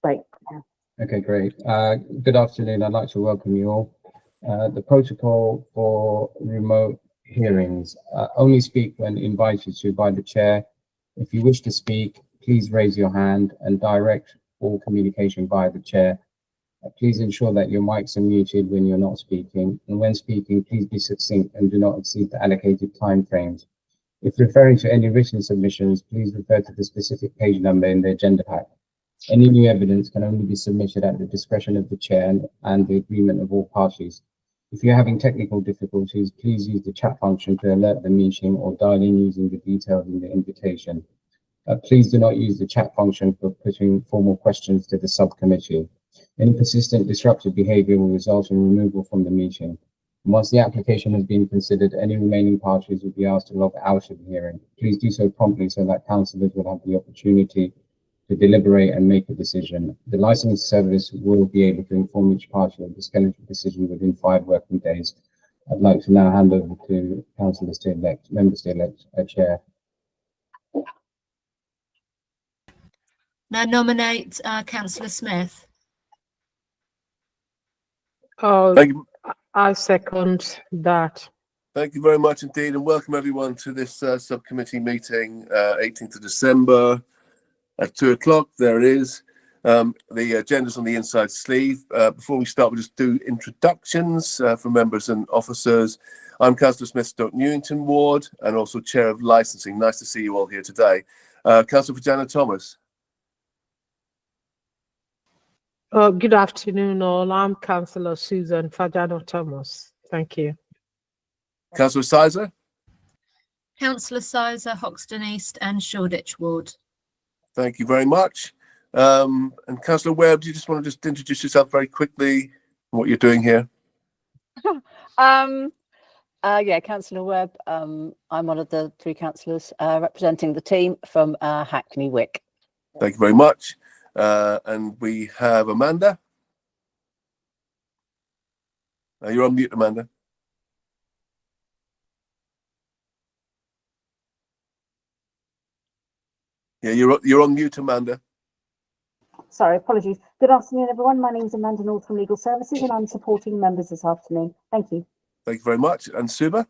Great. Okay, great. Good afternoon. I'd like to welcome you all. The protocol for remote hearings. Only speak when invited to by the chair. If you wish to speak, please raise your hand and direct all communication via the chair. Please ensure that your mics are muted when you're not speaking. And when speaking, please be succinct and do not exceed the allocated time frames. If referring to any written submissions, please refer to the specific page number in the agenda pack. Any new evidence can only be submitted at the discretion of the chair and the agreement of all parties. If you're having technical difficulties, please use the chat function to alert the meeting or dial in using the details in the invitation. Please do not use the chat function for putting formal questions to the subcommittee. Any persistent disruptive behavior will result in removal from the meeting. Once the application has been considered, any remaining parties will be asked to log out of the hearing. Please do so promptly so that councillors will have the opportunity to deliberate and make a decision. The licensing service will be able to inform each party of the scheduled decision within 5 working days. I'd like to now hand over to councillors to elect, members to elect a chair. Now nominate Councillor Smith. Thank you. I second that. Thank you very much indeed, and welcome everyone to this subcommittee meeting, 18th of December at 2 o'clock. There it is. The agenda's on the inside sleeve. Before we start, we'll just do introductions for members and officers. I'm Councillor Smith, Stoke Newington Ward, and also Chair of Licensing. Nice to see you all here today. Councillor Fajana Thomas. Good afternoon, all. I'm Councillor Susan Fajano Thomas. Thank you. Councillor Sizer. Councillor Sizer, Hoxton East and Shoreditch Ward. Thank you very much. And Councillor Webb, do you just want to just introduce yourself very quickly, what you're doing here? Yeah, Councillor Webb. I'm one of the 3 councillors representing the team from Hackney Wick. Thank you very much. And we have Amanda. You're on mute, Amanda. Yeah, you're on mute, Amanda. Sorry, apologies. Good afternoon, everyone. My name is Amanda North from Legal Services, and I'm supporting members this afternoon. Thank you. Thank you very much. And Suba?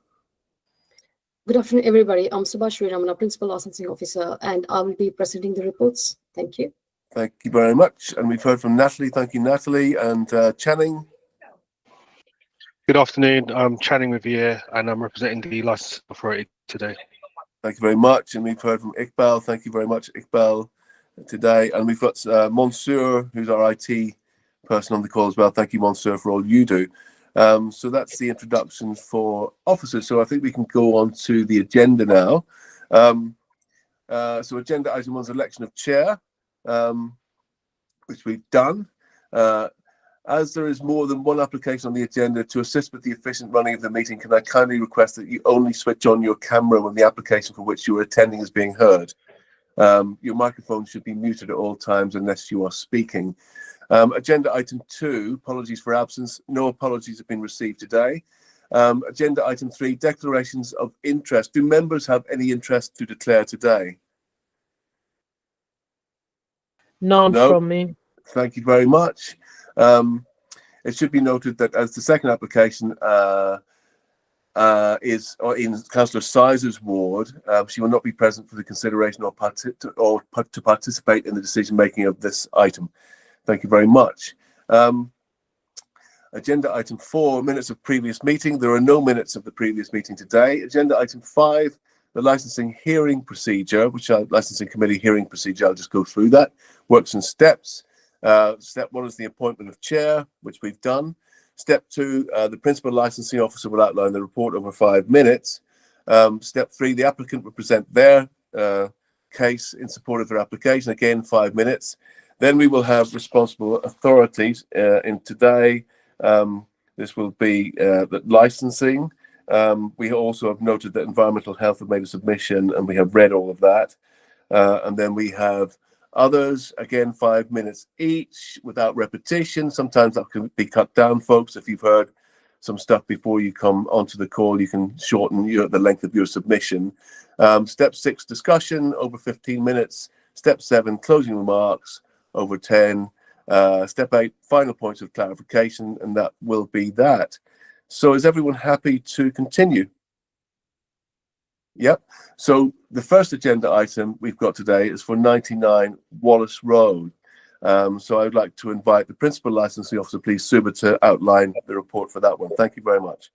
Good afternoon, everybody. I'm Subha Sriram. I'm a Principal Licensing Officer, and I will be presenting the reports. Thank you. Thank you very much. And we've heard from Natalie. Thank you, Natalie. And Channing? Good afternoon. I'm Channing Revere, and I'm representing the Licensing Authority today. Thank you very much. And we've heard from Iqbal. Thank you very much, Iqbal, today. And we've got Monsieur, who's our IT person on the call as well. Thank you, Monsieur, for all you do. So that's the introductions for officers. So I think we can go on to the agenda now. So agenda item 1 is election of chair, which we've done. As there is more than one application on the agenda, to assist with the efficient running of the meeting, can I kindly request that you only switch on your camera when the application for which you are attending is being heard? Your microphone should be muted at all times unless you are speaking. Agenda item 2, apologies for absence. No apologies have been received today. Agenda item 3, declarations of interest. Do members have any interest to declare today? None No. from me. Thank you very much. It should be noted that as the second application is in Councillor Sizer's ward, she will not be present for the consideration or to participate in the decision making of this item. Thank you very much. Agenda item 4, minutes of previous meeting. There are no minutes of the previous meeting today. Agenda item 5, the licensing hearing procedure, licensing committee hearing procedure. I'll just go through that. Works and steps. Step 1 is the appointment of chair, which we've done. Step 2, the principal licensing officer will outline the report over 5 minutes. Step 3, the applicant will present their case in support of their application, again 5 minutes. Then we will have responsible authorities. In today, this will be the licensing. We also have noted that environmental health have made a submission, and we have read all of that. And then we have others, again 5 minutes each without repetition. Sometimes that can be cut down, folks. If you've heard some stuff before you come onto the call, you can shorten the length of your submission. Step 6, discussion over 15 minutes. Step 7, closing remarks over 10. Step 8, final point of clarification, and that will be that. So is everyone happy to continue? Yep. So the first agenda item we've got today is for 99 Wallace Road. So I'd like to invite the Principal Licensing Officer, please, Suba, to outline the report for that one. Thank you very much.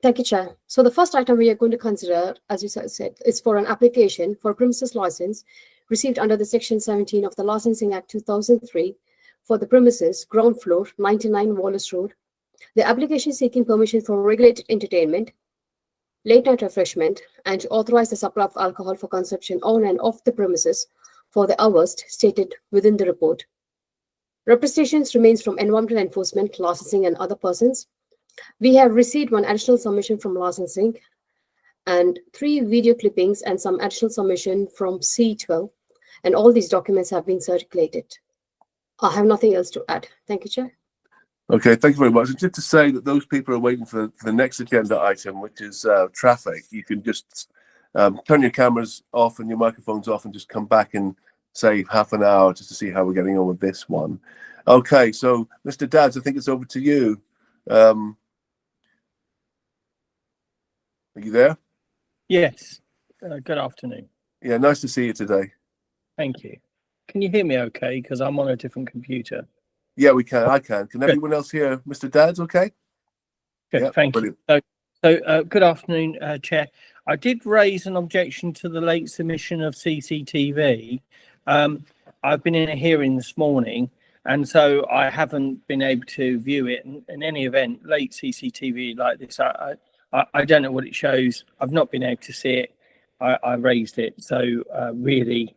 Thank you, Chair. So the first item we are going to consider, as you said, is for an application for premises license received under the Section 17 of the Licensing Act 2003 for the premises ground floor 99 Wallace Road. The application seeking permission for regulated entertainment, late night refreshment, and to authorize the supply of alcohol for consumption on and off the premises for the hours stated within the report. Representations remains from Environmental Enforcement, Licensing, and other persons. We have received one additional submission from Licensing and 3 video clippings and some additional submission from C12, and all these documents have been circulated. I have nothing else to add. Thank you, Chair. Okay, thank you very much. And just to say that those people are waiting for the next agenda item, which is traffic. You can just turn your cameras off and your microphones off and just come back in, say, half an hour just to see how we're getting on with this one. Okay, so Mr. Dadds, I think it's over to you. Are you there? Yes. Good afternoon. Yeah, nice to see you today. Thank you. Can you hear me okay? Because I'm on a different computer. Yeah, we can. I can. Can everyone else hear Mr. Dadds okay? Good, Yeah, thank brilliant. you. So, good afternoon, Chair. I did raise an objection to the late submission of CCTV. I've been in a hearing this morning, and so I haven't been able to view it. In any event, late CCTV like this, I don't know what it shows. I've not been able to see it. I raised it. So really,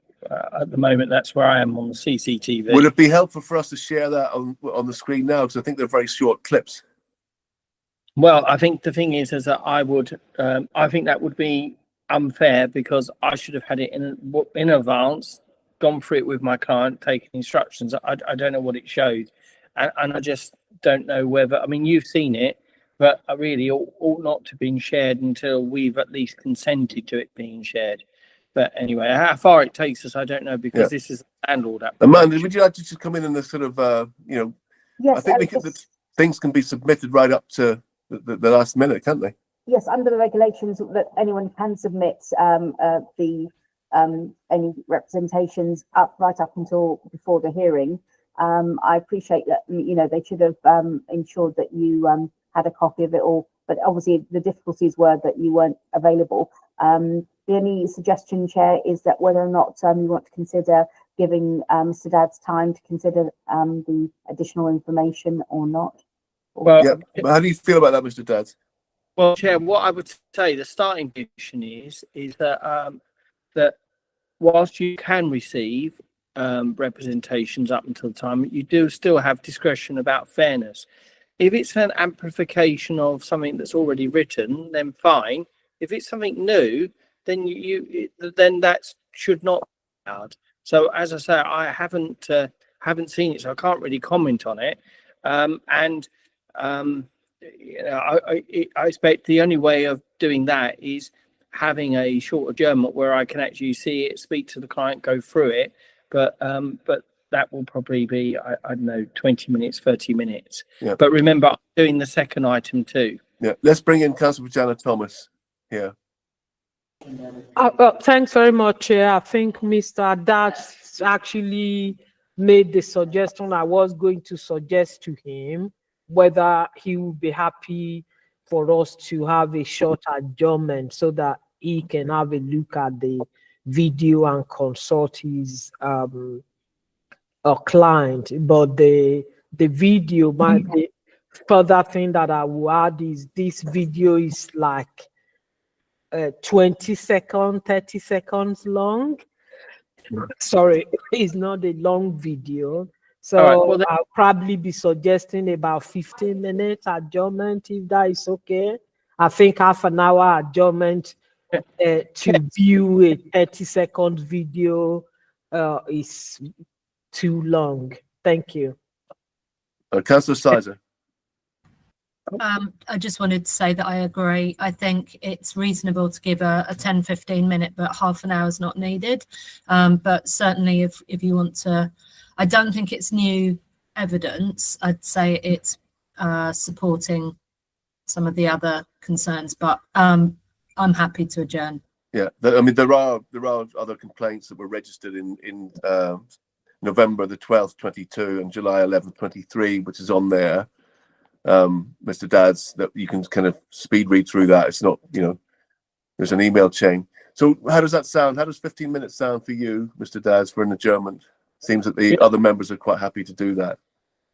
at the moment, that's where I am on the CCTV. Would it be helpful for us to share that on the screen now? Because I think they're very short clips. Well, I think the thing is that I think that would be unfair because I should have had it in advance, gone through it with my client, taken instructions. I don't know what it shows, and I just don't know whether. I mean, you've seen it, but I really ought not to have been shared until we've at least consented to it being shared. But anyway, how far it takes us, I don't know because this is a standard application. Amanda, would you like to just come in and sort of, Yes, I think we can, things can be submitted right up to the last minute, can't they? yes, under the regulations that anyone can submit any representations right up until before the hearing. I appreciate that, they should have ensured that you had a copy of it all, but obviously the difficulties were that you weren't available. The only suggestion, Chair, is that whether or not you want to consider giving Mr. Dadds time to consider the additional information or not. Well, Yeah, but how do you feel about that, Mr. Dadds? Well, Chair, what I would say the starting position is that that whilst you can receive representations up until the time, you do still have discretion about fairness. If it's an amplification of something that's already written, then fine. If it's something new, then then that should not be allowed. So as I say, I haven't seen it, so I can't really comment on it. I expect the only way of doing that is having a short adjournment where I can actually see it, speak to the client, go through it. But that will probably be, I don't know, 20 minutes, 30 minutes. Yeah. But remember, I'm doing the second item too. Yeah, let's bring in Councillor Jana Thomas here. Well, thanks very much, Chair. I think Mr. Dadds actually made the suggestion I was going to suggest to him, whether he would be happy for us to have a short adjournment so that he can have a look at the video and consult his client. But the video, the further thing that I will add is this video is like 20 seconds, 30 seconds long. Sorry, it's not a long video. So All right, well, I'll probably be suggesting about 15 minutes adjournment, if that is okay. I think half an hour adjournment to view a 30-second video is too long. Thank you. Councillor Sizer. I just wanted to say that I agree. I think it's reasonable to give a 10, 15 minute, but half an hour is not needed. But certainly if you want to, I don't think it's new evidence. I'd say it's supporting some of the other concerns, but I'm happy to adjourn. Yeah, I mean, there are other complaints that were registered in November the 12th, 22 and July 11th, 23, which is on there. Mr. Dad's, that you can kind of speed read through that. It's not, there's an email chain. So how does that sound? How does 15 minutes sound for you, Mr. Dad's, for an adjournment? Seems that the other members are quite happy to do that.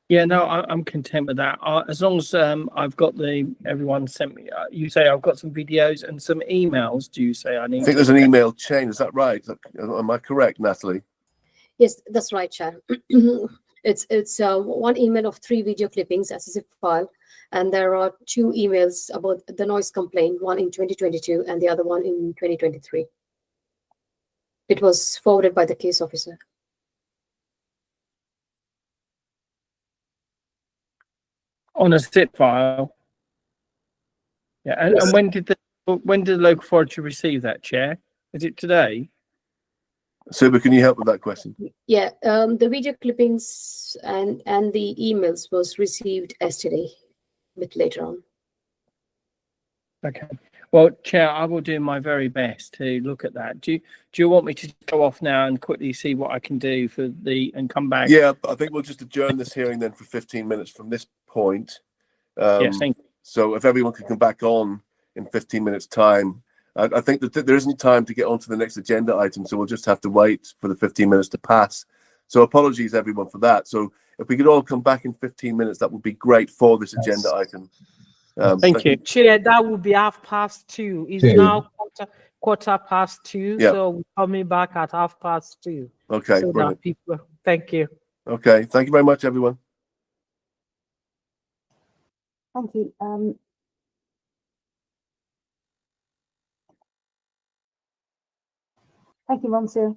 Yeah, no, I'm content with that. As long as I've got everyone sent me. You say I've got some videos and some emails. Do you say I need? I think there's an email chain. Is that right? Am I correct, Natalie? Yes, that's right, Chair. It's one email of 3 video clippings as a zip file, and there are 2 emails about the noise complaint, one in 2022 and the other one in 2023. It was forwarded by the case officer. On a zip file. Yeah, and, Yes. and when did the local authority receive that, Chair? Is it today? Suba, can you help with that question? Yeah, the video clippings and the emails was received yesterday, a bit later on. Okay. Well, Chair, I will do my very best to look at that. Do you want me to go off now and quickly see what I can do and come back? Yeah, I think we'll just adjourn this hearing then for 15 minutes from this point. Yes, thank you. So if everyone can come back on in 15 minutes time, I think that there isn't time to get on to the next agenda item, so we'll just have to wait for the 15 minutes to pass. So apologies everyone for that. So if we could all come back in 15 minutes, that would be great for this agenda item. Thank you. Chair, that would be 2:30. It's now quarter past 2. Yeah. So we're coming back at 2:30. Okay, So brilliant. that people, thank you. Okay, thank you very much, everyone. Thank you. Thank you, Monsieur.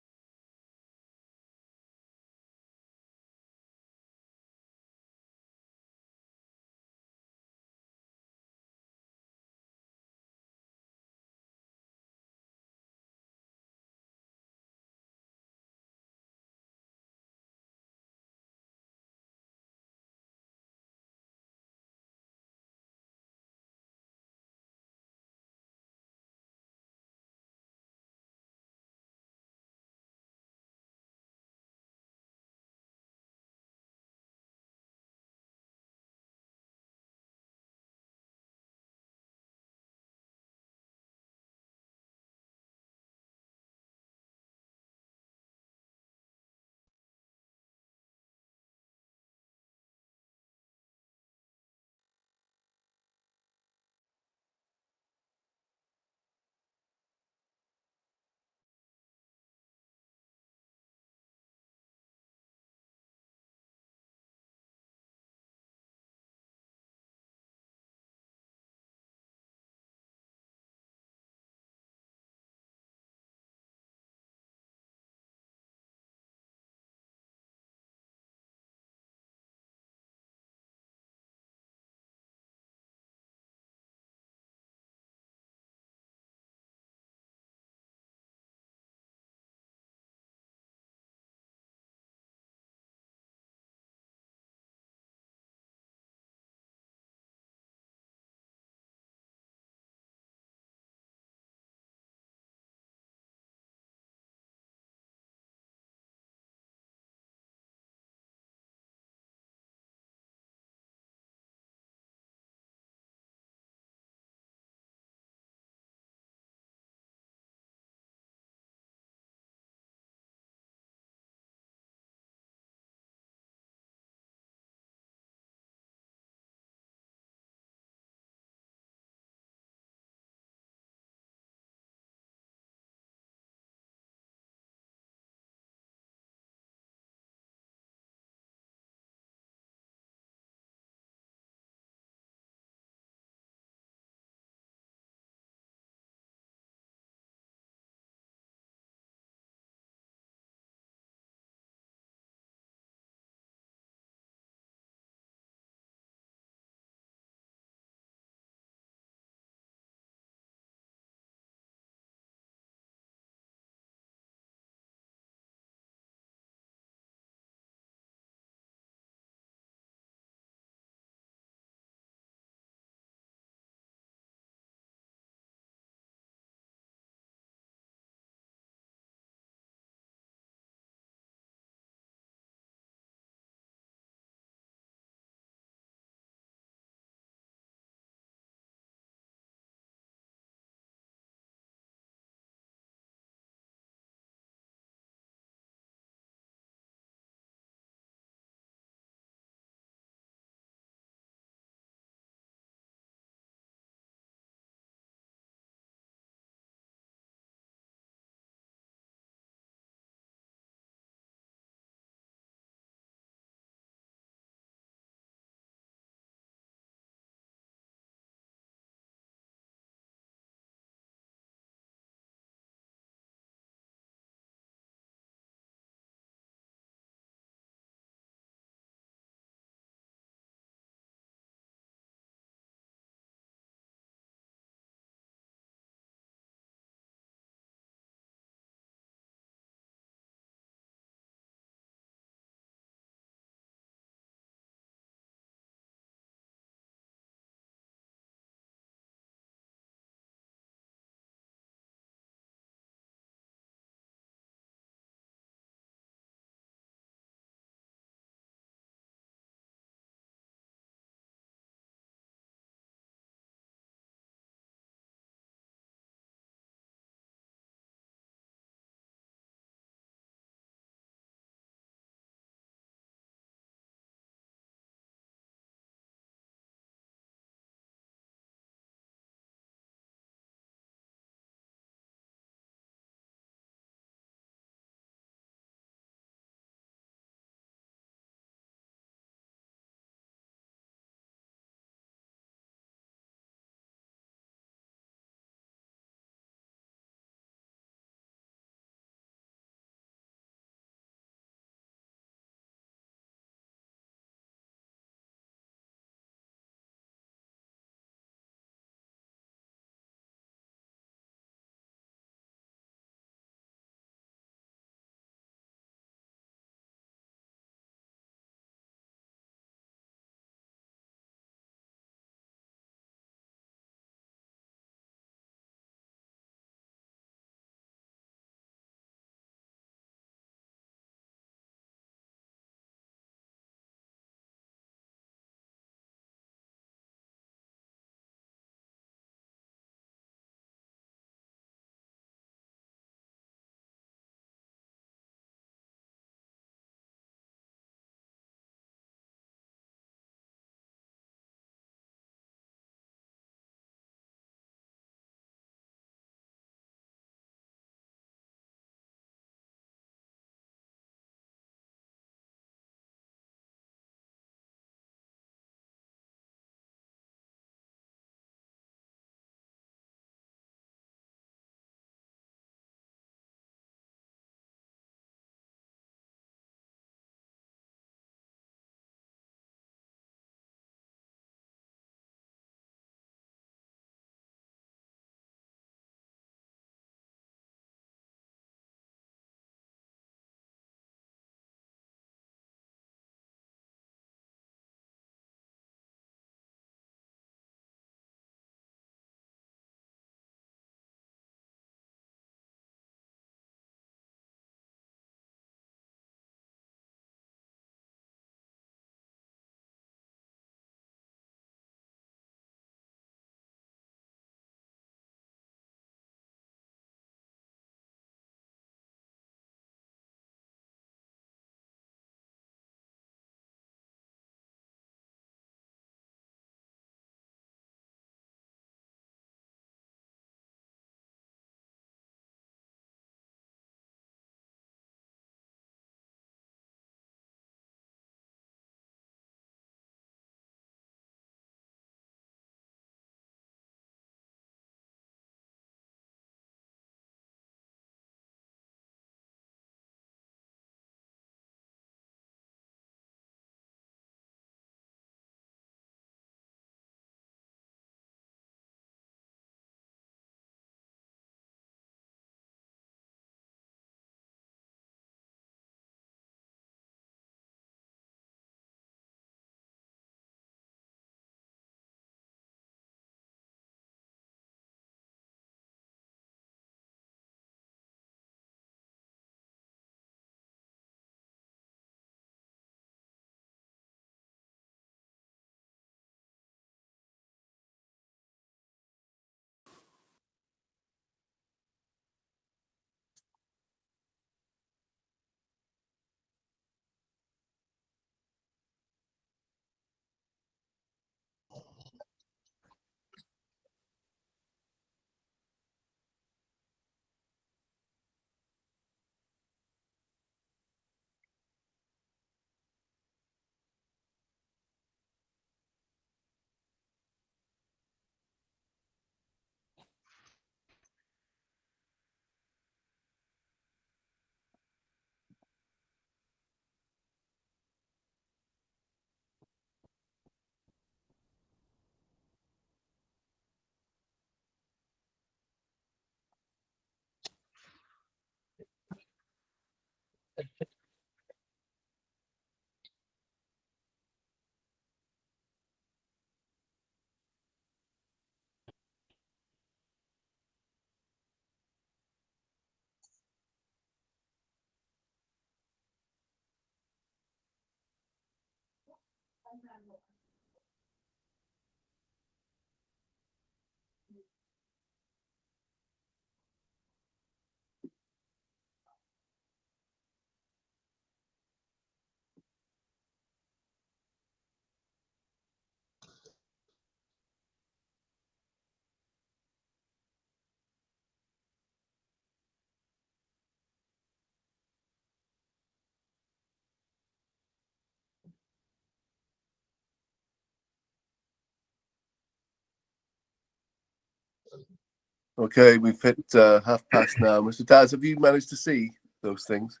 Okay, we've hit past now. Mr. Daz, have you managed to see those things?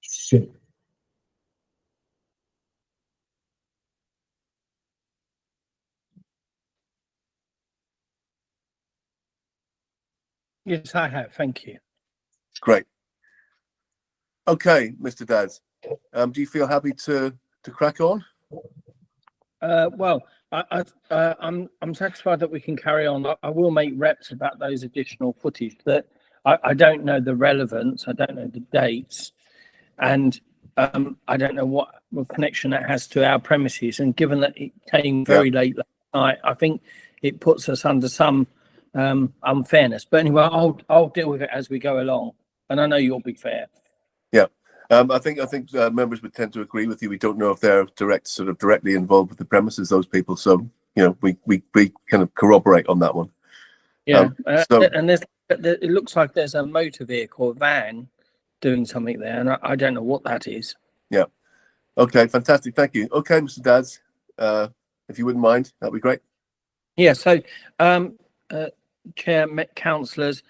Should Yes, I have. Thank you. Great. Okay, Mr. Daz, do you feel happy to crack on? Well, I'm satisfied that we can carry on. I will make reps about those additional footage that I don't know the relevance. I don't know the dates, and I don't know what connection that has to our premises. And given that it came very late last night, I think it puts us under some unfairness. But anyway, I'll deal with it as we go along, and I know you'll be fair. Yeah. I think members would tend to agree with you. We don't know if they're directly involved with the premises, those people. So, you know, we kind of corroborate on that one. Yeah. And it looks like there's a motor vehicle, a van, doing something there, and I don't know what that is. Yeah. Okay, fantastic. Thank you. Okay, Mr. Daz, if you wouldn't mind, that'd be great. Yeah. So, Chair, councillors,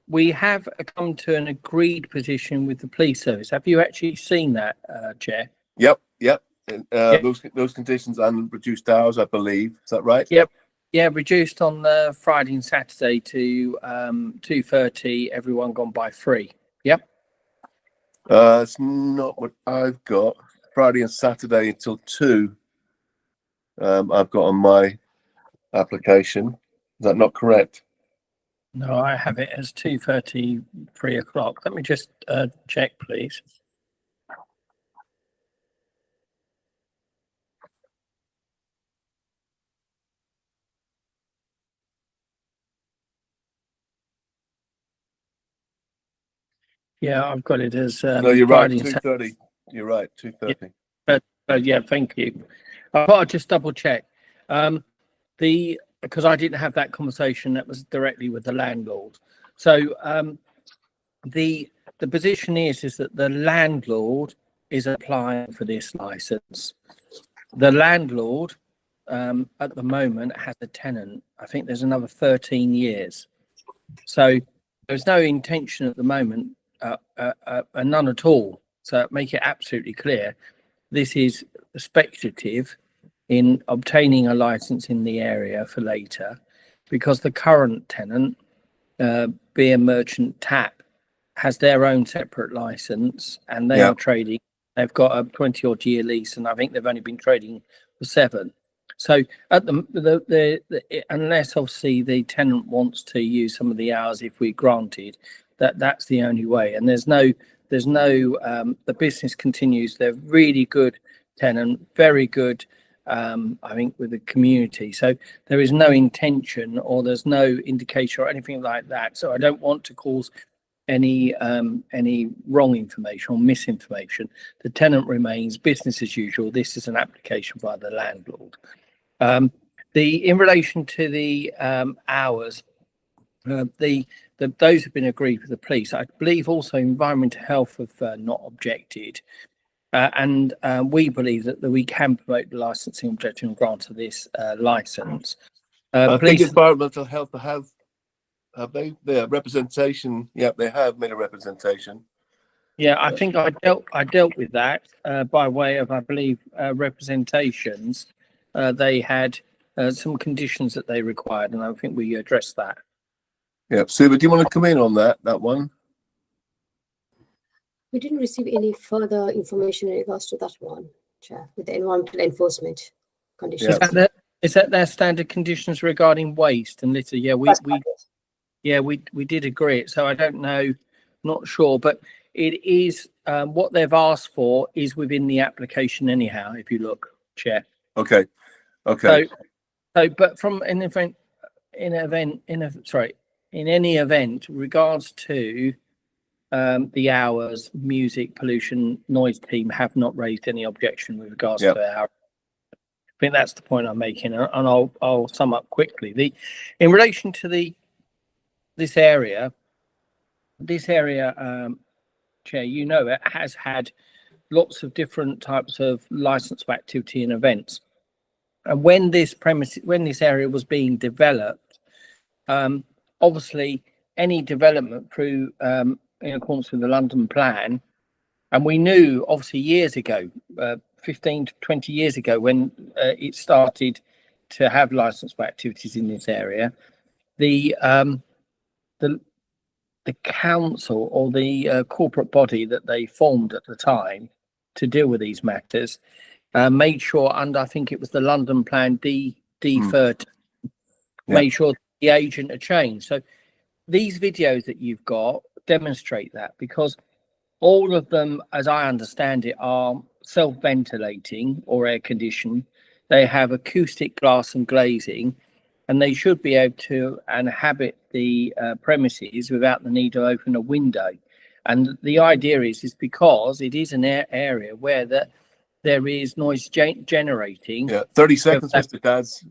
we have come to an agreed position with the police service. Have you actually seen that, Chair? Yep. And, those conditions and reduced hours, I believe. Is that right? Yep. Yeah, reduced on the Friday and Saturday to 2:30. Everyone gone by 3. Yep. It's not what I've got. Friday and Saturday until 2. I've got on my application. Is that not correct? No, I have it as 2:30, 3 o'clock. Let me just check, please. Yeah, I've got it as No, you're Friday right. and 2:30. You're right. 2:30. Yeah, thank you. I thought I'd just double check. Because I didn't have that conversation, that was directly with the landlord. So the position is that the landlord is applying for this license. The landlord at the moment has a tenant. I think there's another 13 years. So there's no intention at the moment, none at all. So make it absolutely clear, this is speculative in obtaining a license in the area for later, because the current tenant, Beer Merchant Tap, has their own separate license, and they are trading. They've got a 20-odd year lease, and I think they've only been trading for 7. So at unless obviously the tenant wants to use some of the hours, if we granted, that's the only way. And there's no the business continues. They're really good tenant, very good, I think, with the community. So there is no intention, or there's no indication or anything like that. So I don't want to cause any wrong information or misinformation. The tenant remains business as usual. This is an application by the landlord. In relation to the hours, those have been agreed with the police. I believe also Environmental Health have not objected. And we believe that we can promote the licensing objection and grant of this license. I think Environmental Health have they their representation? Yeah, they have made a representation. Yeah, I think I dealt with that by way of, I believe, representations. They had some conditions that they required, and I think we addressed that. Yeah, Suba, do you want to come in on that one? We didn't receive any further information in regards to that one, Chair, with the environmental enforcement conditions. Is that their standard conditions regarding waste and litter? Yeah, we did agree it. So I don't know, not sure, but it is what they've asked for is within the application anyhow. If you look, Chair. Okay. So, but from an event, in any event, regards to the hours, music, pollution, noise team have not raised any objection with regards to our. I think that's the point I'm making, and I'll sum up quickly. In relation to this area, Chair, you know, it has had lots of different types of license for activity and events. And when this area was being developed, obviously any development through in accordance with the London plan, and we knew obviously years ago, 15 to 20 years ago, when it started to have license for activities in this area, the council or the corporate body that they formed at the time to deal with these matters made sure under, I think it was the London plan D13, made sure the agent had changed. So these videos that you've got demonstrate that, because all of them, as I understand it, are self-ventilating or air conditioned. They have acoustic glass and glazing, and they should be able to inhabit the premises without the need to open a window. And the idea is because it is an area where there is noise generating. 30 seconds, Mr. Dads.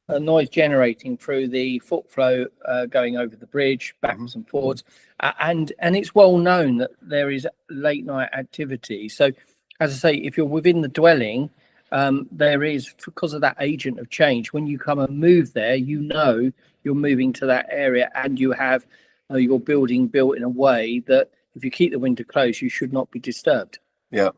Noise generating through the foot flow going over the bridge, backwards and forwards. And it's well known that there is late night activity. So, as I say, if you're within the dwelling, there is, because of that agent of change, when you come and move there, you know you're moving to that area, and you have your building built in a way that if you keep the window closed, you should not be disturbed. Yeah.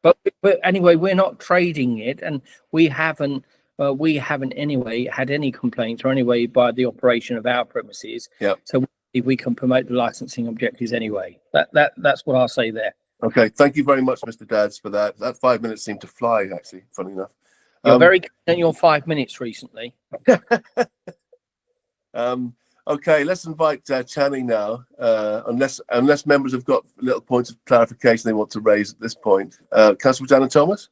But anyway, we're not trading it, and we haven't anyway had any complaints or anyway by the operation of our premises. So we can promote the licensing objectives anyway. That's what I'll say there. Okay, thank you very much, Mr. Dads, for that. That 5 minutes seemed to fly, actually, funny enough. You're very good in your 5 minutes recently. Okay, let's invite Channing now, unless members have got little points of clarification they want to raise at this point. Councillor Dana Thomas?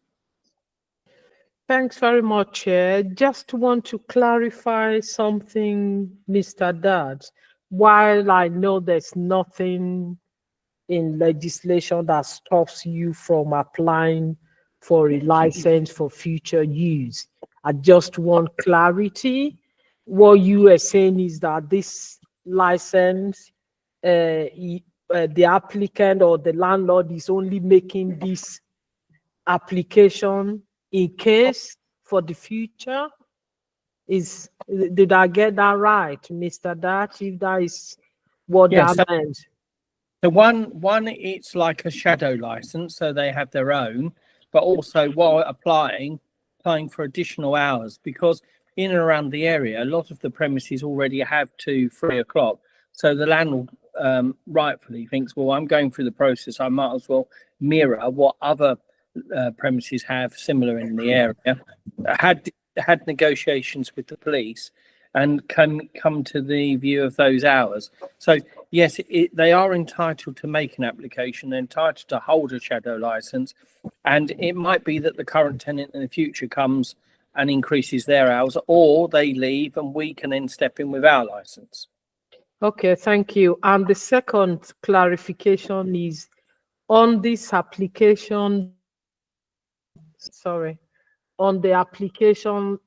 Thanks very much, Chair. Just want to clarify something, Mr. Dads. While I know there's nothing in legislation that stops you from applying for a license for future use, I just want clarity. What you are saying is that this license, the applicant or the landlord is only making this application in case for the future. Did I get that right, Mr. Dat? If that is what that meant. So one, it's like a shadow license, so they have their own, but also while applying for additional hours, because in and around the area, a lot of the premises already have to 3 o'clock. So the landlord rightfully thinks, well, I'm going through the process, I might as well mirror what other premises have similar in the area. Had negotiations with the police and come to the view of those hours. So yes, they are entitled to make an application. They're entitled to hold a shadow license, and it might be that the current tenant in the future comes and increases their hours, or they leave and we can then step in with our license. Okay, thank you. And the second clarification is on this application, on the application,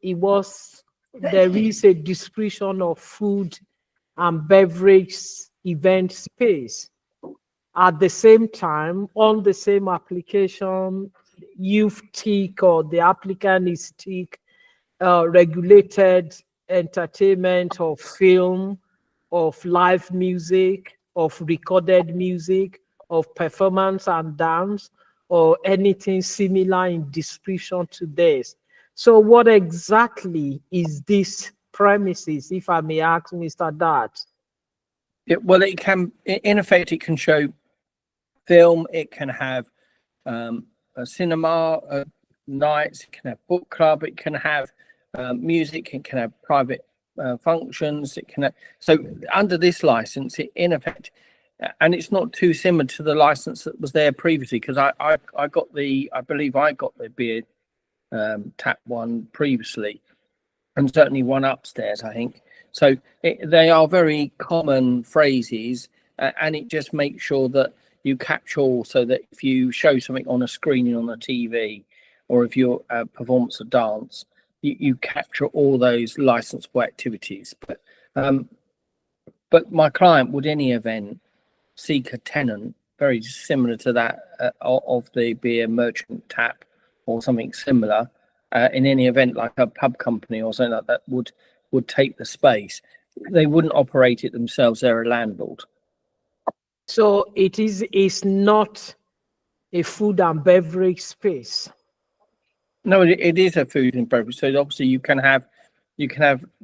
there is a description of food and beverage event space. At the same time, on the same application, you've ticked, or the applicant is ticked, regulated entertainment of film, of live music, of recorded music, of performance and dance, or anything similar in description to this. So what exactly is this premises, if I may ask Mr. Dat? Well, it can, in effect, it can show film, it can have a cinema nights, it can have book club, it can have music, it can have private functions, it can have, so under this license, it in effect, and it's not too similar to the license that was there previously, because I believe I got the beer tap one previously, and certainly one upstairs, I think. So they are very common phrases, and it just makes sure that you capture all, so that if you show something on a screen on a TV, or if you're a performance of dance, you capture all those licensable activities. But my client would, any event, seek a tenant very similar to that of the beer merchant tap or something similar, in any event, like a pub company or something like that would take the space. They wouldn't operate it themselves, they're a landlord. So it's not a food and beverage space. No, it is a food and beverage. So obviously you can have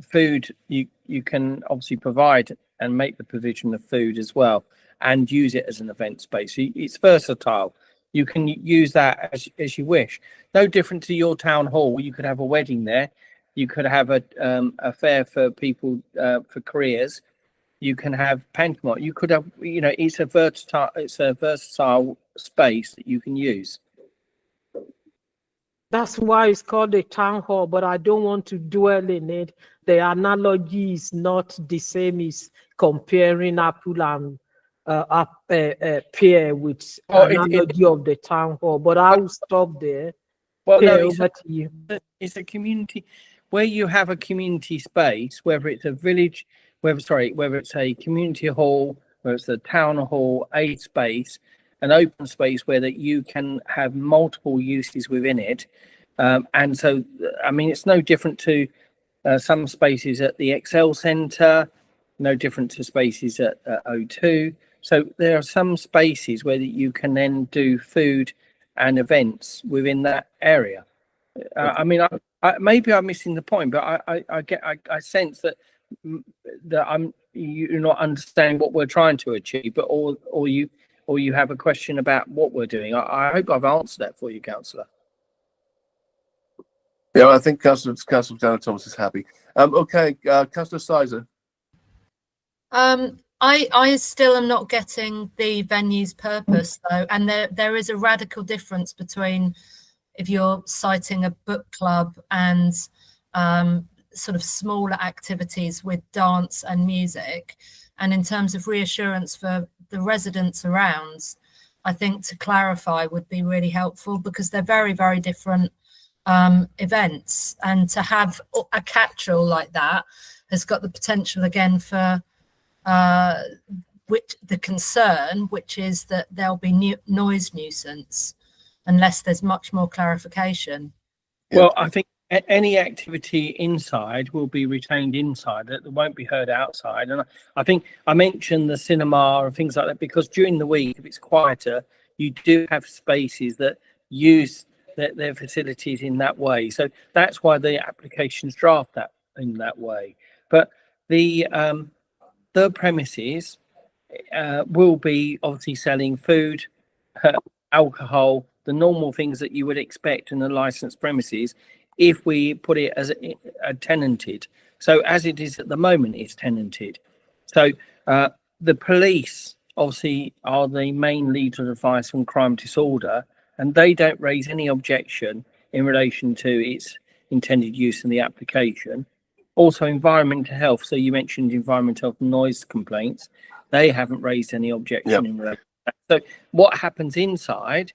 food. You can obviously provide and make the provision of food as well, and use it as an event space. It's versatile. You can use that as you wish. No different to your town hall. You could have a wedding there. You could have a fair for people for careers. You can have pantomime. You could have, it's a versatile space that you can use. That's why it's called a town hall, but I don't want to dwell in it. The analogy is not the same as comparing apple and pear with analogy of the town hall, but I'll stop there. Well, no, over to you. It's a community where you have a community space, whether it's a village, whether it's a community hall, whether it's a town hall, a space, an open space where that you can have multiple uses within it. And so, I mean, it's no different to some spaces at the Excel Centre, no different to spaces at O2. So there are some spaces where you can then do food and events within that area. I mean, maybe I'm missing the point, but I sense that you're not understanding what we're trying to achieve, but or you have a question about what we're doing. I hope I've answered that for you, Councillor. Yeah, I think Councillor Dana Thomas is happy. Okay, Councillor Sizer. I still am not getting the venue's purpose though, and there is a radical difference between if you're citing a book club and sort of smaller activities with dance and music, and in terms of reassurance for the residents around, I think to clarify would be really helpful, because they're very, very different events, and to have a catch-all like that has got the potential again for which the concern, which is that there'll be noise nuisance unless there's much more clarification. Well, I think any activity inside will be retained inside. It won't be heard outside. And I think I mentioned the cinema and things like that because during the week, if it's quieter, you do have spaces that use their facilities in that way. So that's why the applications draft that in that way. But the premises will be obviously selling food, alcohol, the normal things that you would expect in a licensed premises if we put it as a tenanted. So as it is at the moment, it's tenanted. So the police obviously are the main lead of advice on crime disorder, and they don't raise any objection in relation to its intended use in the application. Also environmental health. So you mentioned environmental health noise complaints. They haven't raised any objection in relation to that. So what happens inside,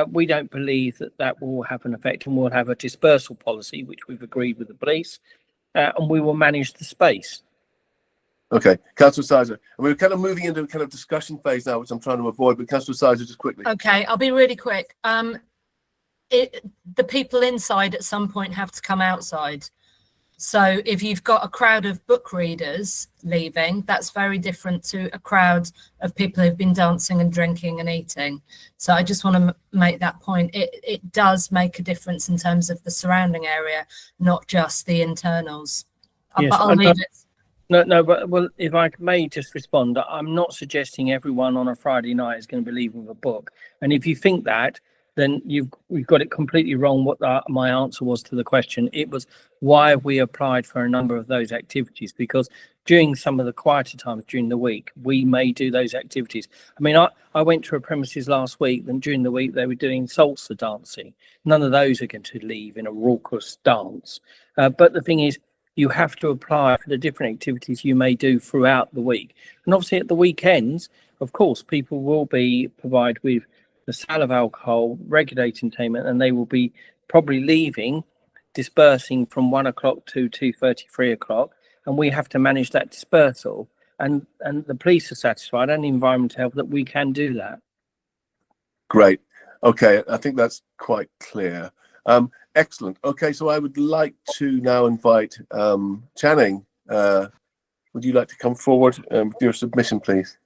we don't believe that will have an effect, and we'll have a dispersal policy, which we've agreed with the police, and we will manage the space. Okay, Councillor Sizer. And we're kind of moving into a kind of discussion phase now, which I'm trying to avoid, but Councillor Sizer, just quickly. Okay, I'll be really quick. The people inside at some point have to come outside. So if you've got a crowd of book readers leaving, that's very different to a crowd of people who've been dancing and drinking and eating. So I just want to make that point. It does make a difference in terms of the surrounding area, not just the internals. Yes, but I'll leave it. No, but well, if I may just respond, I'm not suggesting everyone on a Friday night is going to be leaving with a book. And if you think that, then we've got it completely wrong. What my answer was to the question, it was why have we applied for a number of those activities? Because during some of the quieter times during the week, we may do those activities. I mean, I went to a premises last week, and during the week they were doing salsa dancing. None of those are going to leave in a raucous dance. But the thing is, you have to apply for the different activities you may do throughout the week. And obviously at the weekends, of course, people will be provided with the sale of alcohol, regulated entertainment, and they will be probably leaving, dispersing from 1 o'clock to 2:30, 3 o'clock. And we have to manage that dispersal. And the police are satisfied, and the environmental health, that we can do that. Great. Okay, I think that's quite clear. Excellent. Okay, so I would like to now invite Channing. Would you like to come forward with your submission, please?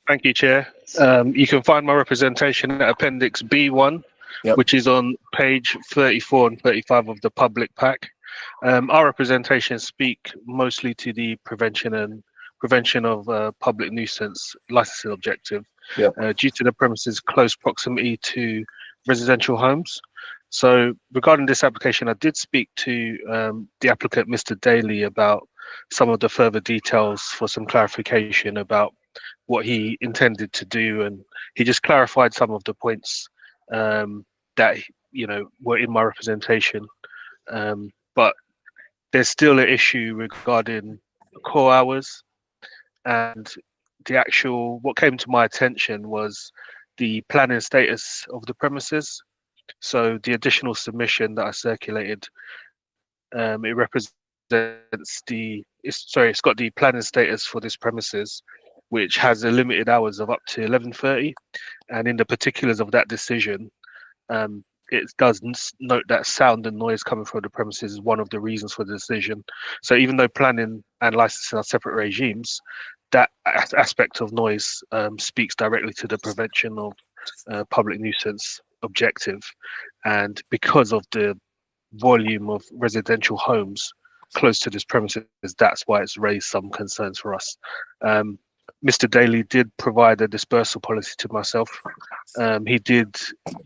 Thank you, Chair. You can find my representation at Appendix B1, Yep. which is on page 34 and 35 of the public pack. Our representations speak mostly to the prevention of public nuisance licensing objective, Yep. due to the premises' close proximity to residential homes. So regarding this application, I did speak to the applicant, Mr. Daly, about some of the further details for some clarification about what he intended to do, and he just clarified some of the points that were in my representation. But there's still an issue regarding core hours, and what came to my attention was the planning status of the premises. So the additional submission that I circulated, it represents it's got the planning status for this premises, which has a limited hours of up to 11:30, and in the particulars of that decision, it does note that sound and noise coming from the premises is one of the reasons for the decision. So even though planning and licensing are separate regimes, that aspect of noise speaks directly to the prevention of public nuisance objective. And because of the volume of residential homes close to this premises, that's why it's raised some concerns for us. Mr. Daly did provide a dispersal policy to myself. He did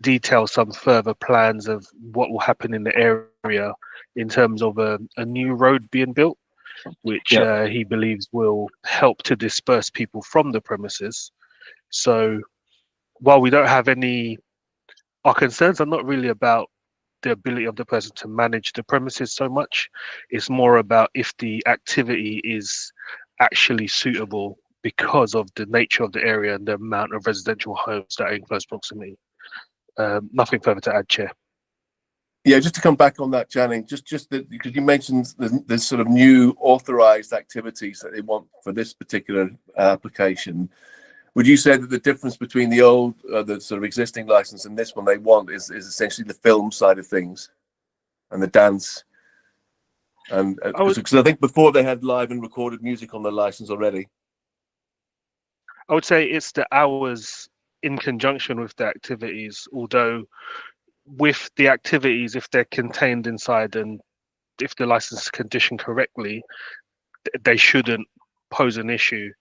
detail some further plans of what will happen in the area in terms of a new road being built, which he believes will help to disperse people from the premises. So while we don't have our concerns are not really about the ability of the person to manage the premises so much. It's more about if the activity is actually suitable because of the nature of the area and the amount of residential homes that are in close proximity. Nothing further to add, Chair. Yeah, just to come back on that, Channing, just because you mentioned the sort of new authorized activities that they want for this particular application. Would you say that the difference between the old, the sort of existing license and this one they want is essentially the film side of things and the dance? And because I think before they had live and recorded music on the license already. I would say it's the hours in conjunction with the activities, although with the activities, if they're contained inside and if the license is conditioned correctly, they shouldn't pose an issue.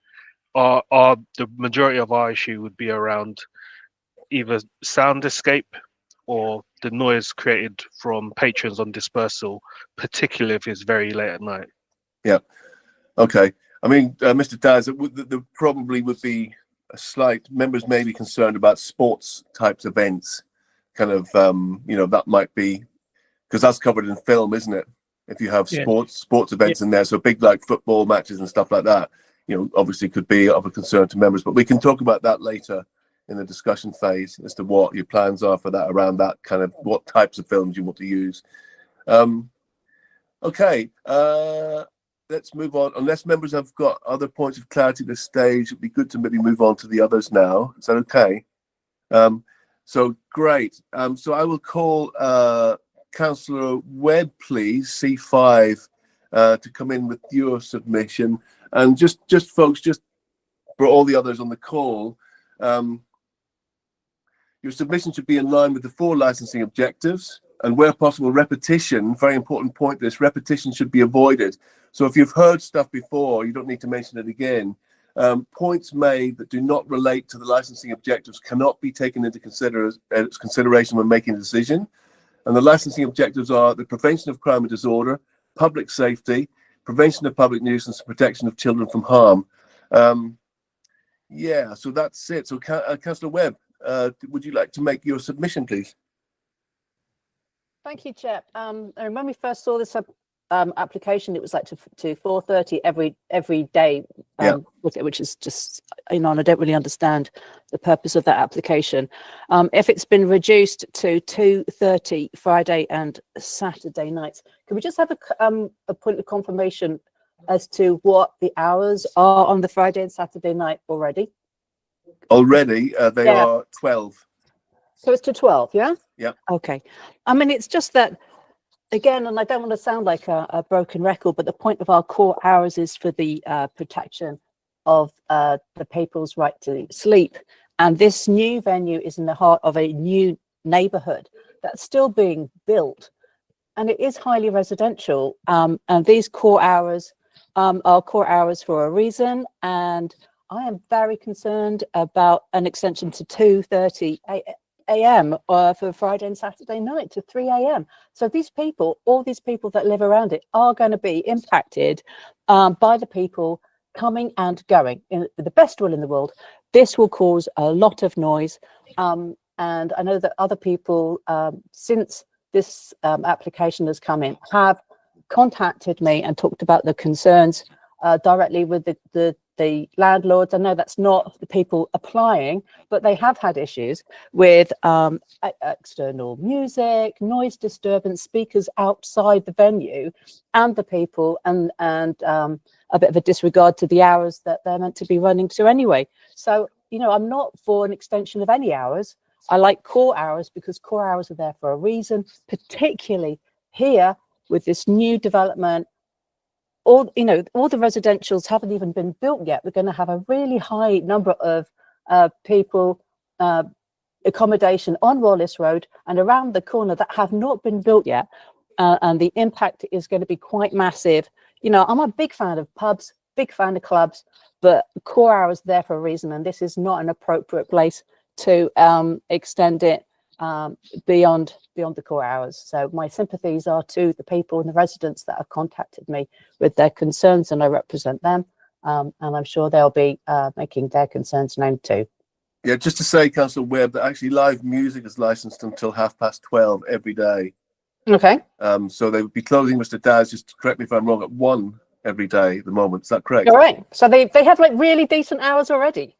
The majority of our issue would be around either sound escape or the noise created from patrons on dispersal, particularly if it's very late at night. Yeah. Okay. I mean, Mr. Daz, there probably would be a slight, members may be concerned about sports types events, kind of, that might be, because that's covered in film, isn't it? If you have sports events in there, so big like football matches and stuff like that, obviously could be of a concern to members, but we can talk about that later in the discussion phase as to what your plans are for that, around that kind of what types of films you want to use. Okay, let's move on. Unless members have got other points of clarity at this stage, it'd be good to maybe move on to the others now. Is that okay? So great. So I will call Councillor Webb, please, C5, to come in with your submission. And just folks, just for all the others on the call, your submission should be in line with the 4 licensing objectives, and where possible, repetition, very important point, this repetition should be avoided. So if you've heard stuff before, you don't need to mention it again. Points made that do not relate to the licensing objectives cannot be taken into consideration when making a decision. And the licensing objectives are the prevention of crime and disorder, public safety, prevention of public nuisance, and protection of children from harm. Yeah, so that's it. So Councillor Webb, would you like to make your submission, please? Thank you, Chair. And when we first saw this application, it was like to 4:30 every day, which is just, you know, and I don't really understand the purpose of that application. If it's been reduced to 2:30 Friday and Saturday nights, can we just have a point of confirmation as to what the hours are on the Friday and Saturday night already? Already, they are 12. So it's to 12, yeah? Yeah. Okay. I mean, it's just that, again, and I don't want to sound like a broken record, but the point of our core hours is for the protection of the people's right to sleep. And this new venue is in the heart of a new neighborhood that's still being built. And it is highly residential. And these core hours are core hours for a reason. And I am very concerned about an extension to 2:30 a.m. For Friday and Saturday night to 3 a.m. So these people, all these people that live around it, are going to be impacted by the people coming and going. In the best will in the world, this will cause a lot of noise. And I know that other people, since this application has come in, have contacted me and talked about the concerns directly with the landlords. I know that's not the people applying, but they have had issues with external music, noise disturbance, speakers outside the venue, and the people, and a bit of a disregard to the hours that they're meant to be running to anyway. So, you know, I'm not for an extension of any hours. I like core hours because core hours are there for a reason, particularly here with this new development. All the residentials haven't even been built yet. We're going to have a really high number of people accommodation on Wallace Road and around the corner that have not been built yet, and the impact is going to be quite massive. You know, I'm a big fan of pubs, big fan of clubs, but core hours there for a reason, and this is not an appropriate place to extend it beyond the core hours. So my sympathies are to the people and the residents that have contacted me with their concerns, and I represent them, and I'm sure they'll be making their concerns known too. Yeah, just to say, Councillor Webb, that actually live music is licensed until 12:30 every day. Okay. So they would be closing Mr. Daz, just correct me if I'm wrong, at 1 every day at the moment. Is that correct? All right. So they have like really decent hours already.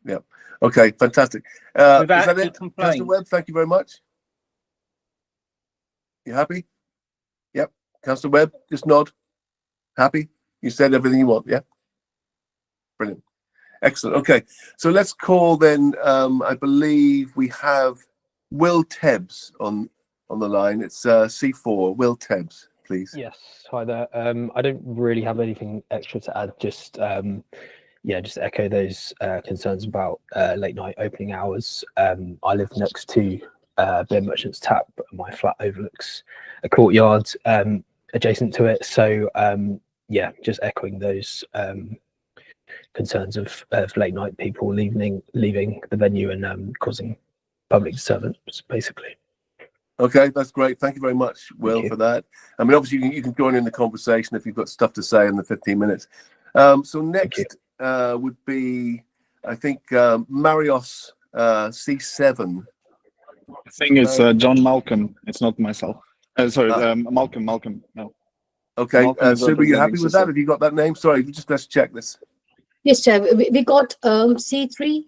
Yeah. Okay, fantastic. Is that it, Councillor Webb? Thank you very much. You happy? Yep. Councillor Webb, just nod. Happy? You said everything you want, yeah? Brilliant. Excellent. Okay, so let's call then, I believe we have Will Tebbs on the line. It's C4. Will Tebbs, please. Yes, hi there. I don't really have anything extra to add, just just echo those concerns about late night opening hours. I live next to Beer Merchant's Tap. My flat overlooks a courtyard adjacent to it. So just echoing those concerns of late night people leaving the venue and causing public disturbance, basically. Okay, that's great. Thank you very much, Will, for that. I mean, obviously you can join in the conversation if you've got stuff to say in the 15 minutes. So next would be, I think, Marios C7. I think it's John Malcolm. It's not myself. Malcolm. No. Okay, Suba, you happy with that? Have you got that name? Sorry, just let's check this. Yes, Chair. We got C3,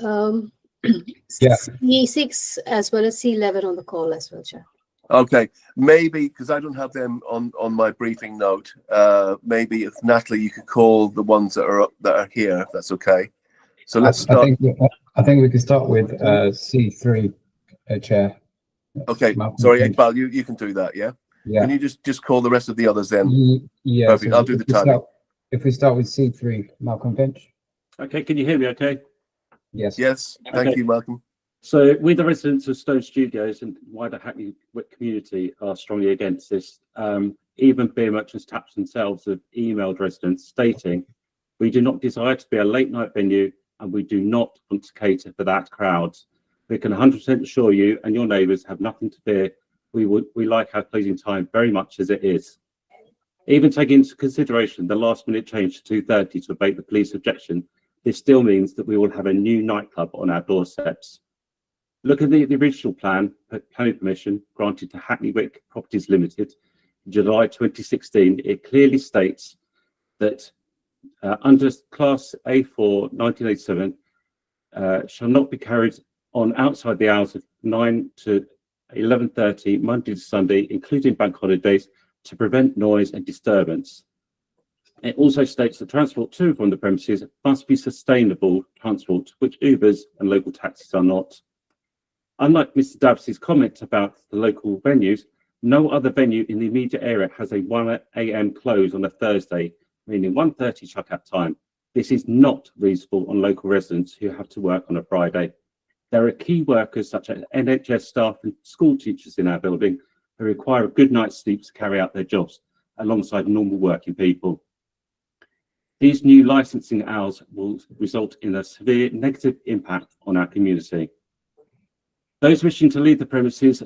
C6, as well as C11 on the call as well, Chair. Okay, maybe because I don't have them on my briefing note. Maybe if Natalie, you could call the ones that are here, if that's okay. So let's start. I think we could start with C3, Chair. Okay, sorry, Iqbal, you can do that, yeah? Yeah. Can you just call the rest of the others then? Yeah. Perfect. So I'll do the timing. If we start with C3, Malcolm Finch. Okay, can you hear me okay? Yes. Yes, thank you, Malcolm. So we, the residents of Stone Studios and wider Hackney Wick community, are strongly against this. Even beer merchants taps themselves have emailed residents stating, "We do not desire to be a late night venue and we do not want to cater for that crowd. We can 100% assure you and your neighbours have nothing to fear. We like our closing time very much as it is." Even taking into consideration the last minute change to 2:30 to abate the police objection, this still means that we will have a new nightclub on our doorsteps. Look at the original planning permission granted to Hackney Wick Properties Limited in July 2016. It clearly states that under Class A4 1987 shall not be carried on outside the hours of 9 to 11:30 Monday to Sunday, including bank holidays, to prevent noise and disturbance. It also states that transport to and from the premises must be sustainable transport, which Ubers and local taxis are not. Unlike Mr. Davis's comment about the local venues, no other venue in the immediate area has a 1 a.m. close on a Thursday, meaning 1:30 checkout time. This is not reasonable on local residents who have to work on a Friday. There are key workers such as NHS staff and school teachers in our building who require a good night's sleep to carry out their jobs alongside normal working people. These new licensing hours will result in a severe negative impact on our community. Those wishing to leave the premises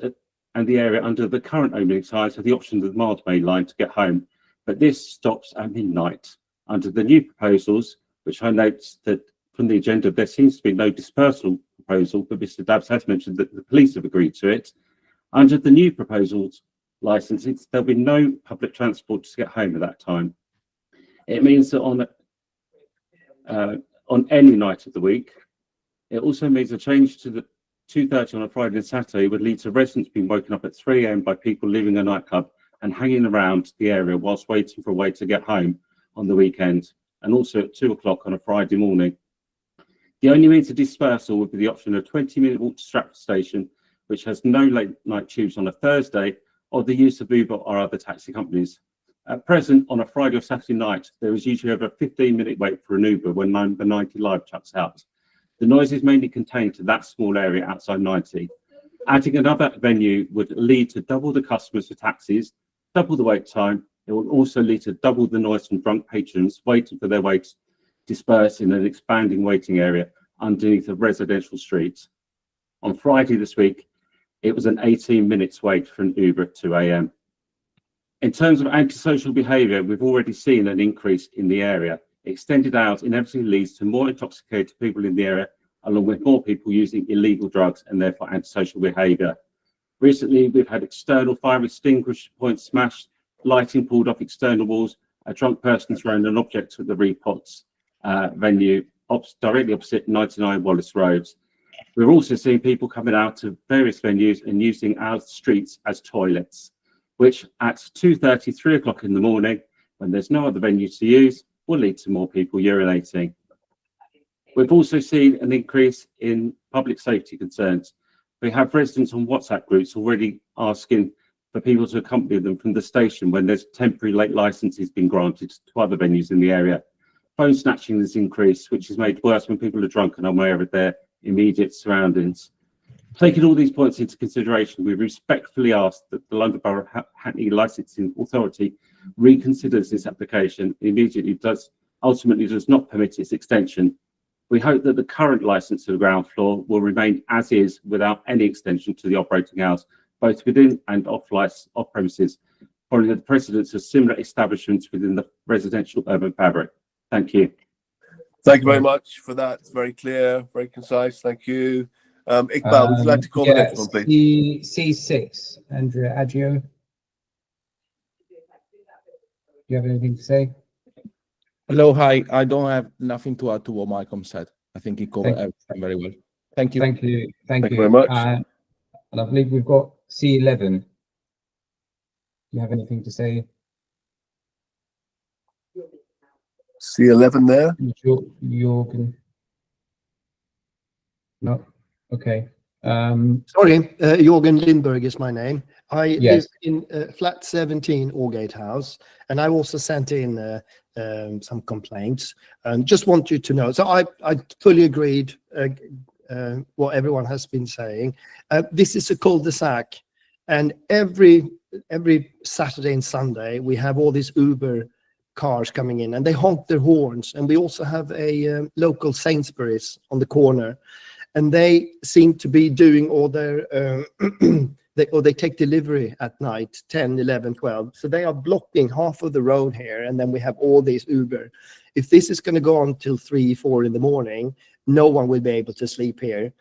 and the area under the current opening times have the option of the Mild Main line to get home, but this stops at midnight. Under the new proposals, which I note that from the agenda there seems to be no dispersal proposal, but Mr. Dabbs has mentioned that the police have agreed to it. Under the new proposals licensing, there'll be no public transport to get home at that time. It means that on any night of the week, it also means a change to the 2:30 on a Friday and Saturday would lead to residents being woken up at 3 a.m. by people leaving a nightclub and hanging around the area whilst waiting for a way to get home on the weekend, and also at 2 o'clock on a Friday morning. The only means of dispersal would be the option of a 20-minute walk to Stratford Station, which has no late night tubes on a Thursday, or the use of Uber or other taxi companies. At present, on a Friday or Saturday night, there is usually over a 15-minute wait for an Uber when number 90 Live chucks out. The noise is mainly contained to that small area outside 90. Adding another venue would lead to double the customers for taxis, double the wait time. It will also lead to double the noise from drunk patrons waiting for their way to disperse in an expanding waiting area underneath a residential street. On Friday this week, it was an 18 minutes wait for an Uber at 2 a.m. In terms of antisocial behaviour, we've already seen an increase in the area. Extended hours inevitably leads to more intoxicated people in the area, along with more people using illegal drugs and therefore antisocial behaviour. Recently, we've had external fire extinguisher points smashed, lighting pulled off external walls, a drunk person thrown an object at the Repots venue directly opposite 99 Wallace Road. We're also seeing people coming out of various venues and using our streets as toilets, which at 2:30, 3 o'clock in the morning, when there's no other venues to use, will lead to more people urinating. We've also seen an increase in public safety concerns. We have residents on WhatsApp groups already asking for people to accompany them from the station when there's temporary late licenses being granted to other venues in the area. Phone snatching has increased, which is made worse when people are drunk and unaware of their immediate surroundings. Taking all these points into consideration, we respectfully ask that the London Borough Hackney Licensing Authority reconsiders this application immediately, ultimately does not permit its extension. We hope that the current licence to the ground floor will remain as is without any extension to the operating hours, both within and off premises, following the precedents of similar establishments within the residential urban fabric. Thank you. Thank you very much for that. It's very clear, very concise. Thank you. Iqbal, would you like to call the next one, please? C6, Andrea Aggio. Do you have anything to say? Hello, hi. I don't have nothing to add to what Malcolm said. I think he covered everything very well. Thank you. Thank you. Thank you very much. And I believe we've got C11. Do you have anything to say? C11 there? Jorgen? No? Okay. Sorry, Jorgen Lindberg is my name. I live Yes. in flat 17 Allgate House, and I also sent in some complaints. And just want you to know, so I fully agreed what everyone has been saying. This is a cul-de-sac, and every Saturday and Sunday we have all these Uber cars coming in, and they honk their horns. And we also have a local Sainsbury's on the corner, and they seem to be doing all their they take delivery at night, 10, 11, 12. So they are blocking half of the road here, and then we have all these Uber. If this is going to go on till 3, 4 in the morning, no one will be able to sleep here.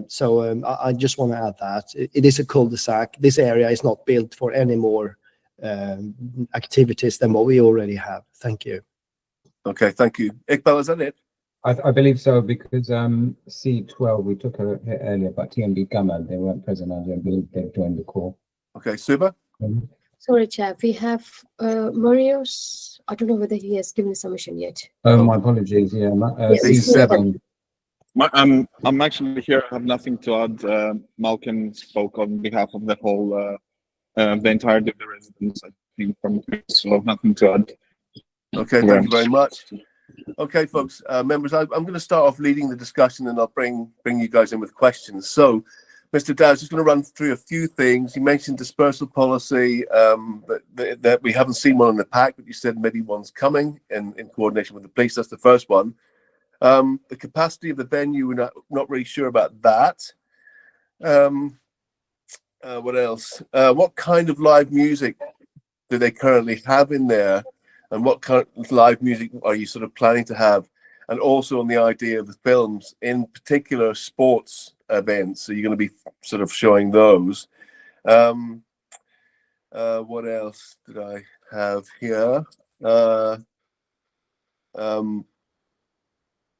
So I just want to add that it is a cul-de-sac. This area is not built for any more activities than what we already have. Thank you. Okay, thank you. Iqbal, is that it? I believe so, because C12, we took a hit earlier, but TMB Gamal, they weren't present. I don't believe they've joined the call. Okay, Suba? Sorry, Chair. We have Marius. I don't know whether he has given a submission yet. Oh, my apologies. Yeah, Yes. C7. I'm actually here. I have nothing to add. Malcolm spoke on behalf of the whole, the entirety of the residents, I think, from so nothing to add. Okay, thank you very much. Okay, folks, members, I'm going to start off leading the discussion, and I'll bring you guys in with questions. So, Mr. Dow's just going to run through a few things. You mentioned dispersal policy, that we haven't seen one in the pack, but you said maybe one's coming in coordination with the police. That's the first one. The capacity of the venue, we're not really sure about that. What else? What kind of live music do they currently have in there? And what kind of live music are you sort of planning to have? And also on the idea of the films, in particular sports events. So you're going to be sort of showing those. What else did I have here? The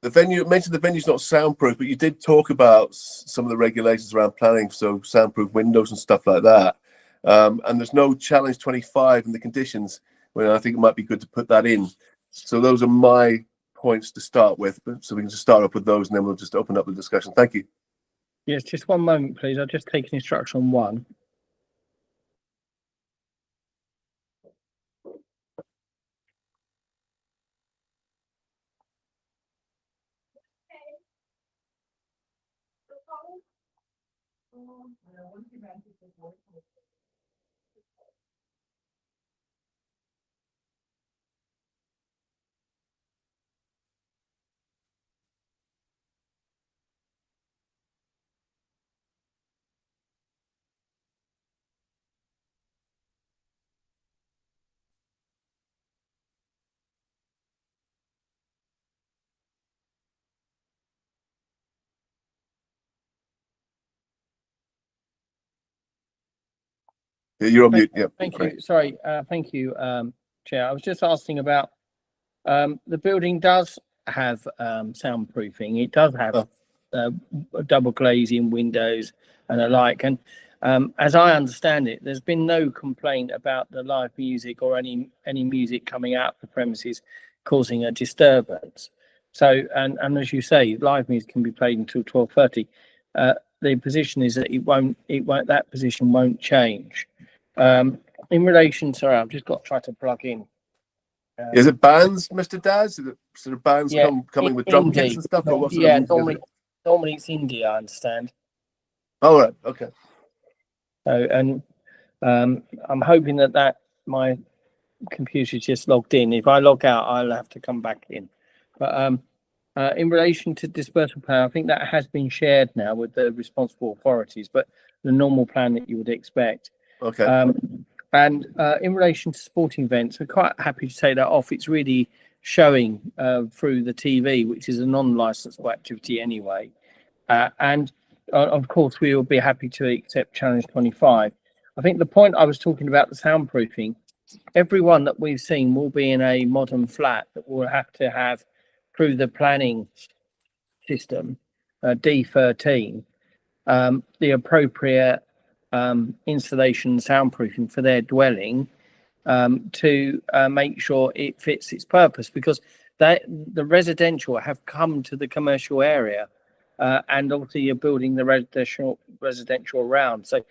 venue, mentioned the venue's not soundproof, but you did talk about some of the regulations around planning, so soundproof windows and stuff like that. And there's no challenge 25 in the conditions. Well, I think it might be good to put that in. So those are my points to start with. So we can just start up with those, and then we'll just open up the discussion. Thank you. Yes, just one moment, please. I'll just take an instruction on one. You're on mute. Yeah. Thank you. Sorry. Thank you, Chair. I was just asking about the building does have soundproofing. It does have double glazing windows and the like. And as I understand it, there's been no complaint about the live music or any music coming out of the premises causing a disturbance. So, and as you say, live music can be played until 12:30. The position is that that position won't change. In relation, sorry, I've just got to try to plug in. Is it bands, Mr. Daz? Is it sort of bands coming with drum kits and stuff? Or what sort of normally it's India, I understand. All right, okay. So, and I'm hoping that my computer's just logged in. If I log out, I'll have to come back in. But in relation to dispersal plan, I think that has been shared now with the responsible authorities, but the normal plan that you would expect. Okay. And in relation to sporting events, we're quite happy to take that off. It's really showing through the TV, which is a non-licensable activity anyway. And of course, we will be happy to accept Challenge 25. I think the point I was talking about, the soundproofing, everyone that we've seen will be in a modern flat that will have to have, through the planning system, D13, the appropriate installation soundproofing for their dwelling to make sure it fits its purpose, because the residential have come to the commercial area and obviously you're building the residential around. So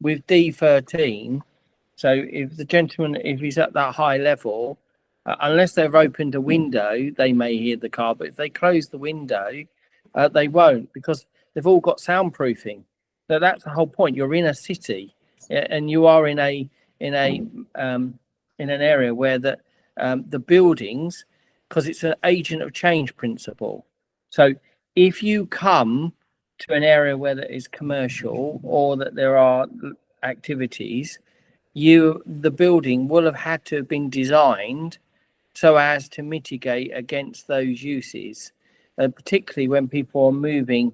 with D13, so if the gentleman, if he's at that high level, unless they've opened a window, they may hear the car, but if they close the window, they won't, because they've all got soundproofing. So that's the whole point. You're in a city, and you are in an area where the buildings, because it's an agent of change principle. So if you come to an area where there is commercial or that there are activities, the building will have had to have been designed so as to mitigate against those uses, particularly when people are moving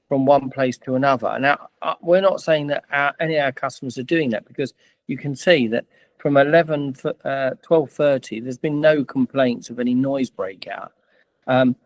from one place to another. Now, we're not saying that any of our customers are doing that, because you can see that from 12:30, there's been no complaints of any noise breakout. And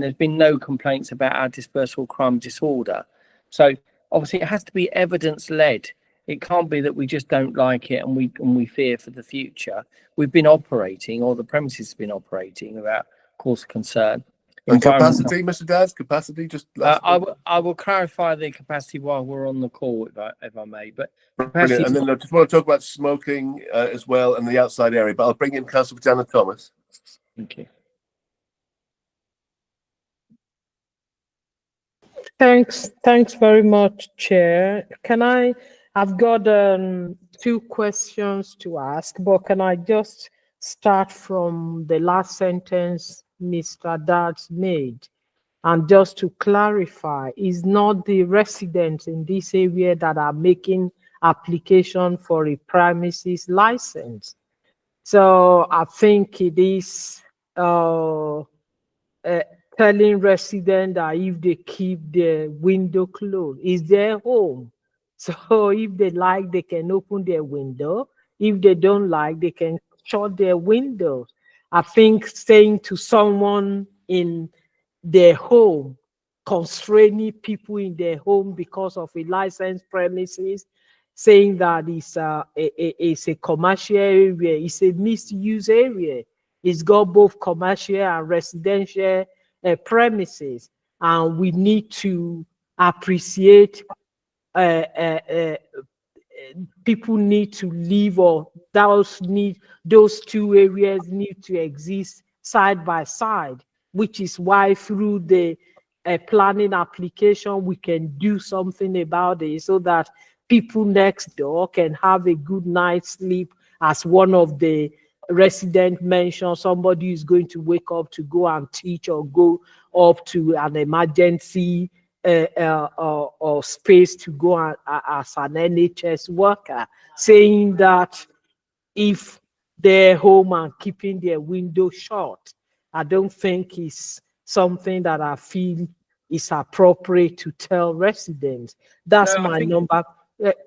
there's been no complaints about our dispersal crime disorder. So obviously it has to be evidence led. It can't be that we just don't like it and we fear for the future. We've been operating, or the premises have been operating without cause of concern. And capacity, Mr. Dadds, capacity, just I will clarify the capacity while we're on the call, if I may. But capacity, and then I just want to talk about smoking as well and the outside area. But I'll bring in Councillor Jana Thomas. Thank you. Thanks very much, Chair. I've got 2 questions to ask, but can I just start from the last sentence Mr. Dadds made? And just to clarify, it's not the residents in this area that are making application for a premises license. So I think it is telling residents that if they keep their window closed, it's their home. So if they like, they can open their window. If they don't like, they can shut their windows. I think saying to someone in their home, constraining people in their home because of a licensed premises, saying that it's a commercial area, it's a misuse area. It's got both commercial and residential premises, and we need to appreciate people need to live, or those 2 areas need to exist side by side, which is why through the planning application we can do something about it, so that people next door can have a good night's sleep. As one of the resident mentioned, somebody is going to wake up to go and teach or go up to an emergency or space to go as an NHS worker, saying that if they're home and keeping their window shut, I don't think it's something that I feel is appropriate to tell residents. That's my number.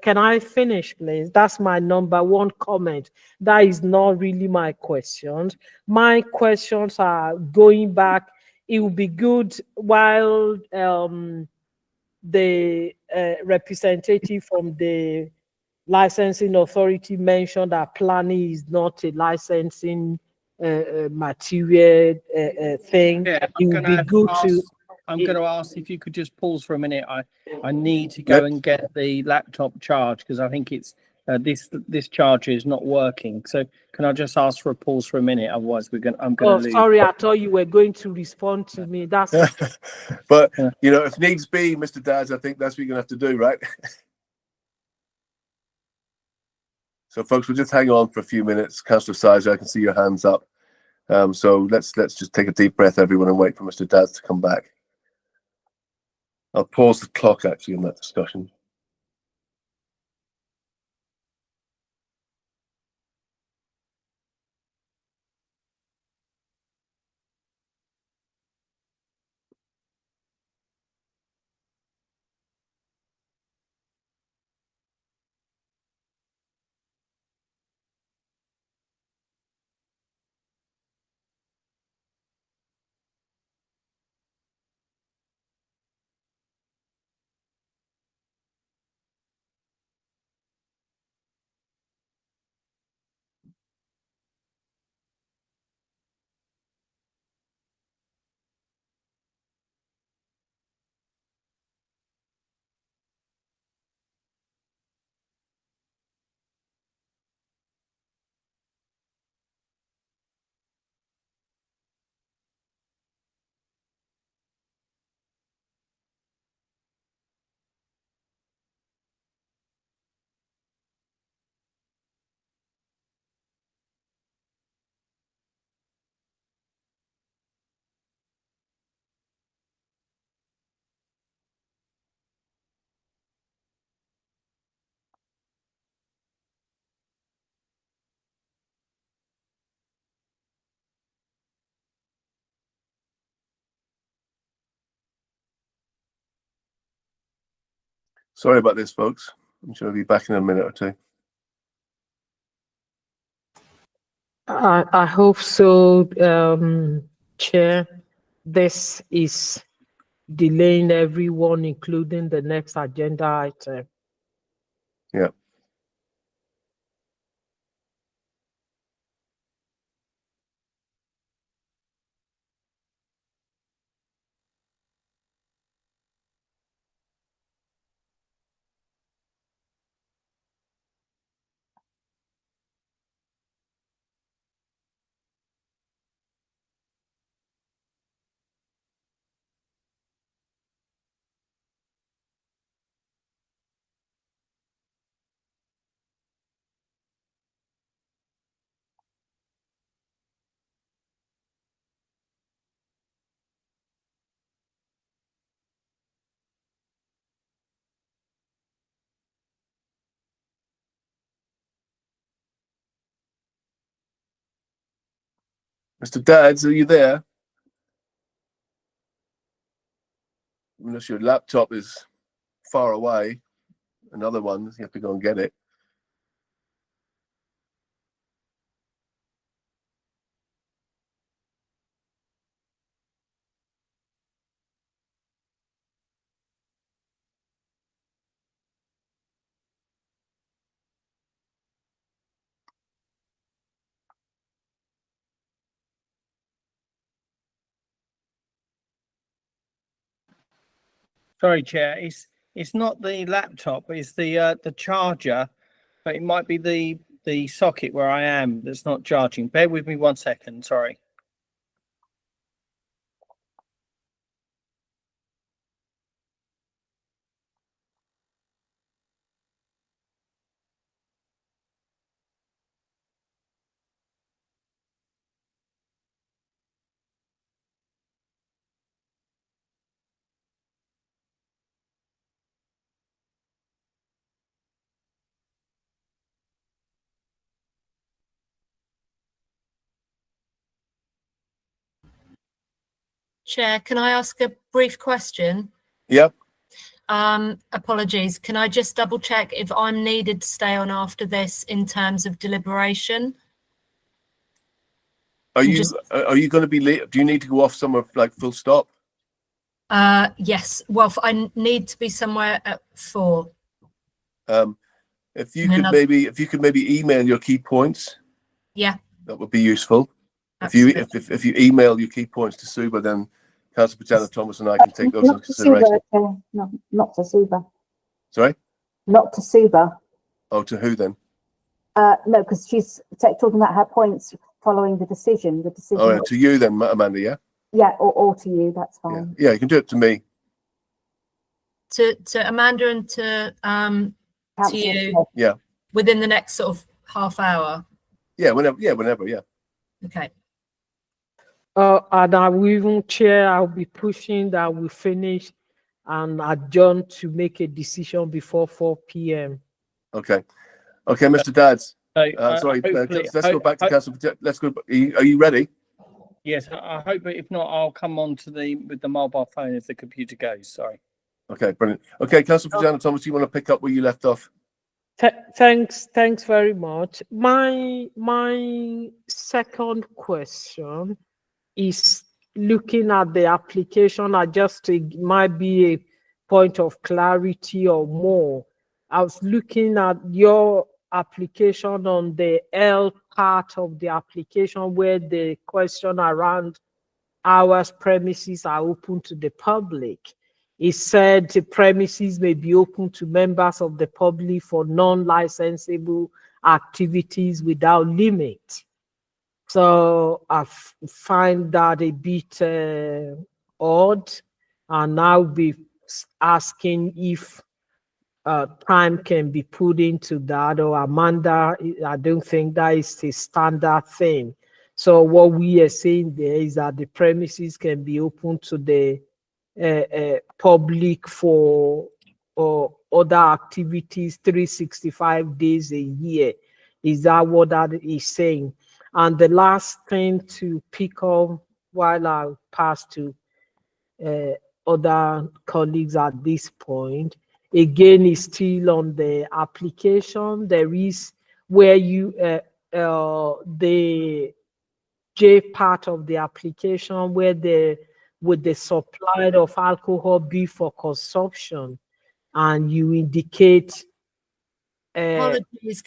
Can I finish, please? That's my number 1 comment. That is not really my questions. My questions are going back. It would be good while the representative from the licensing authority mentioned that planning is not a licensing material thing. Yeah, it would be good to. I'm going to ask if you could just pause for a minute. I need to go and get the laptop charged, because I think it's this charger is not working. So can I just ask for a pause for a minute? Otherwise, I'm going to lose. Sorry, I thought you were going to respond to me. That's. But you know, if needs be, Mr. Dadds, I think that's what you're going to have to do, right? So, folks, we'll just hang on for a few minutes. Councillor Sizer, I can see your hands up. So let's just take a deep breath, everyone, and wait for Mr. Dadds to come back. I'll pause the clock actually in that discussion. Sorry about this, folks. I'm sure I'll be back in a minute or two. I hope so, Chair. This is delaying everyone, including the next agenda item. Yeah. Mr. Dads, are you there? Unless your laptop is far away. Another one, you have to go and get it. Sorry, Chair. It's not the laptop. It's the charger, but it might be the socket where I am that's not charging. Bear with me 1 second. Sorry. Chair, can I ask a brief question? Yep. Apologies. Can I just double check if I'm needed to stay on after this in terms of deliberation? Are you going to be late? Do you need to go off somewhere like full stop? Yes. Well, I need to be somewhere at 4. If you could maybe email your key points. Yeah. That would be useful. Absolutely. If you email your key points to Suba, then Councillor Pugliese-Thomas and I can take those into consideration. No, not to Suba. Sorry? Not to Suba. Oh, to who then? No, because she's talking about her points following the decision. Oh, yeah, to you then, Amanda, yeah? Yeah, or to you, that's fine. Yeah, you can do it to me. To Amanda and to you. Yeah. Within the next sort of half hour. Yeah, whenever, yeah. Okay. And I will even, Chair, I'll be pushing that we finish and adjourn to make a decision before 4 p.m. Okay, Mr. Dads. Sorry, let's go back to Council. Let's go. Are you ready? Yes, I hope, but if not, I'll come on to with the mobile phone if the computer goes. Sorry. Okay, brilliant. Okay, Councillor Pugliese-Thomas, you want to pick up where you left off? Thanks very much. My second question is looking at the application. It might be a point of clarity or more. I was looking at your application on the L part of the application where the question around hours premises are open to the public. It said the premises may be open to members of the public for non-licensable activities without limit. So I find that a bit odd, and I'll be asking if time can be put into that, or Amanda, I don't think that is a standard thing. So what we are saying there is that the premises can be open to the public for other activities 365 days a year. Is that what that is saying? And the last thing to pick up while I pass to other colleagues at this point again is still on the application. There is where you the J part of the application where would the supply of alcohol be for consumption, and you indicate Apologies,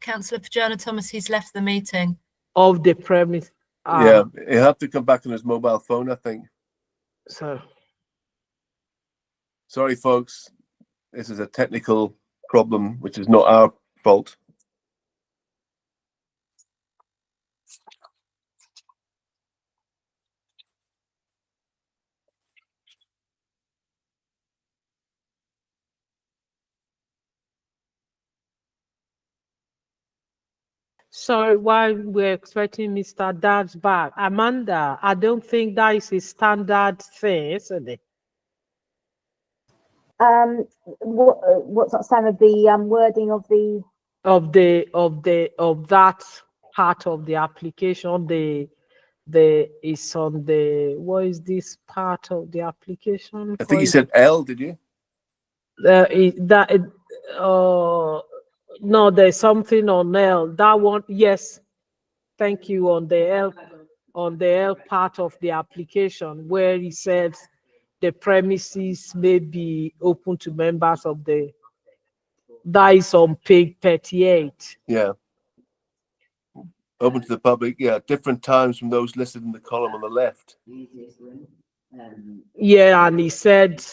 Councillor Pajana Thomas, he's left the meeting. Of the premise. Yeah, he'll have to come back on his mobile phone, I think. So sorry, folks. This is a technical problem, which is not our fault. sorry, while we're expecting Mr. Dad's back, Amanda, I don't think that is a standard thing, isn't it? What's that standard? The wording of that part of the application. Is on the, what is this part of the application? I think you said L, did you? No, there's something on L. That one, yes. Thank you. On the L part of the application where he says the premises may be open to members of the, that is on page 38. Yeah. Open to the public, yeah, different times from those listed in the column on the left. Yeah, and he said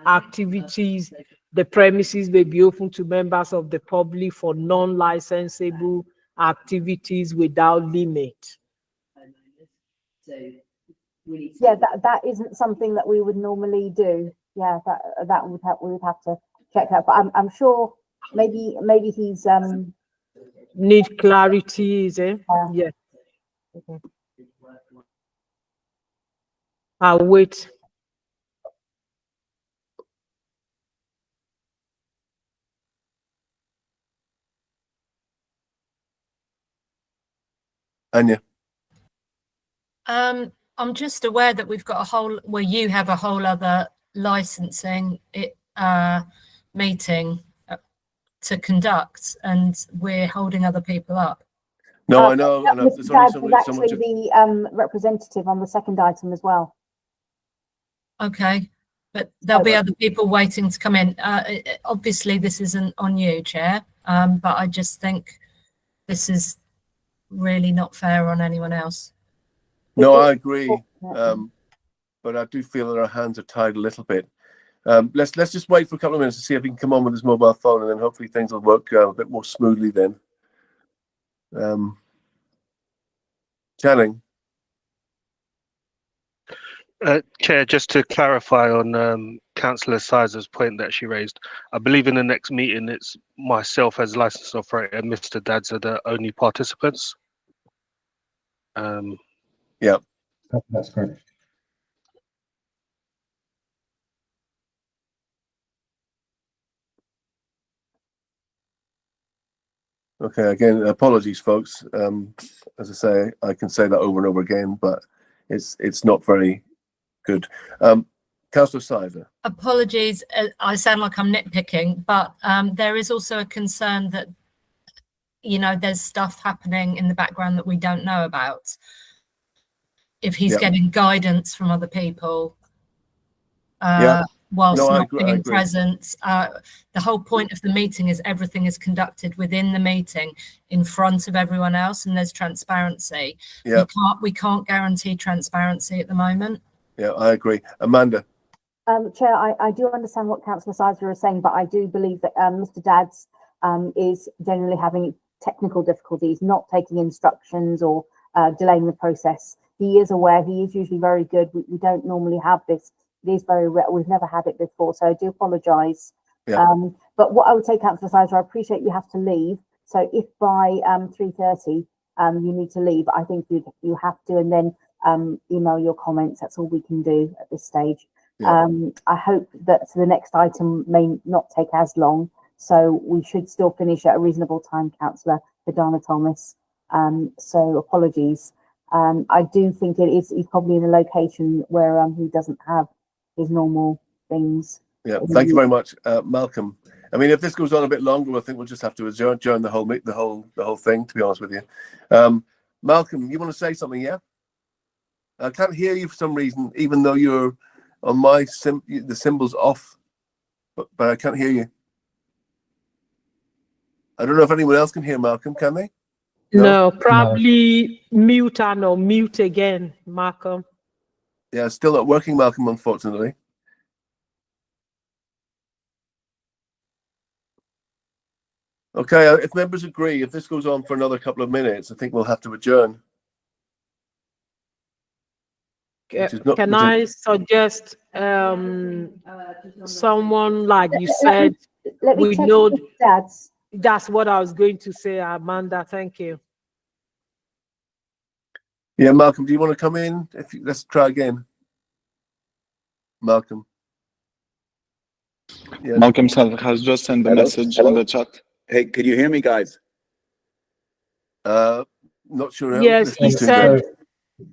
activities, the premises may be open to members of the public for non-licensable activities without limit. Yeah, that isn't something that we would normally do. Yeah, that would have, we would have to check that. But I'm sure maybe he's need clarity, is it? Yeah. Okay. I'll wait. Anya. I'm just aware that we've got a whole, well, you have a whole other licensing meeting to conduct, and we're holding other people up. No, I know. And Mr. Dad was actually the representative on the second item as well. Okay, but there'll be other people waiting to come in. Obviously, this isn't on you, Chair, but I just think this is really not fair on anyone else. No, I agree. But I do feel that our hands are tied a little bit. Let's just wait for a couple of minutes to see if he can come on with his mobile phone, and then hopefully things will work a bit more smoothly then. Channing. Chair, just to clarify on Councillor Sizer's point that she raised, I believe in the next meeting it's myself as licensed operator and Mr. Dads are the only participants. Yeah, that's correct. Okay, again, apologies, folks. As I say, I can say that over and over again, but it's not very good. Councillor Sizer. Apologies, I sound like I'm nitpicking, but there is also a concern that, you know, there's stuff happening in the background that we don't know about. If he's getting guidance from other people, whilst not being present. The whole point of the meeting is everything is conducted within the meeting in front of everyone else, and there's transparency. Yeah. We can't guarantee transparency at the moment. Yeah, I agree. Amanda. Chair, I do understand what Councillor Sizer is saying, but I do believe that Mr. Dads is generally having technical difficulties, not taking instructions or delaying the process. He is aware, he is usually very good. We don't normally have this. It is very rare. We've never had it before, so I do apologise. Yeah. But what I would say, Councillor Sizer, I appreciate you have to leave. So if by 3:30 you need to leave, I think you have to, and then email your comments. That's all we can do at this stage. Yeah. I hope that the next item may not take as long, so we should still finish at a reasonable time, Councillor Pajana Thomas. So apologies. I do think he's probably in a location where he doesn't have his normal things. Yeah, thank you very much, Malcolm. I mean, if this goes on a bit longer, I think we'll just have to adjourn the whole thing. To be honest with you, Malcolm, you want to say something? Yeah, I can't hear you for some reason, even though you're on my the symbol's off, but I can't hear you. I don't know if anyone else can hear Malcolm. Can they? No, probably mute and or mute again, Malcolm. Yeah, it's still not working, Malcolm, unfortunately. Okay, if members agree, if this goes on for another couple of minutes, I think we'll have to adjourn. Can I suggest someone like you said? Let me we check know with Dads. that's what I was going to say, Amanda. Thank you. Yeah, Malcolm, do you want to come in? Let's try again. Malcolm. Yeah. Malcolm has just sent a message on the chat. Hey, can you hear me, guys? Not sure. Yes, he said.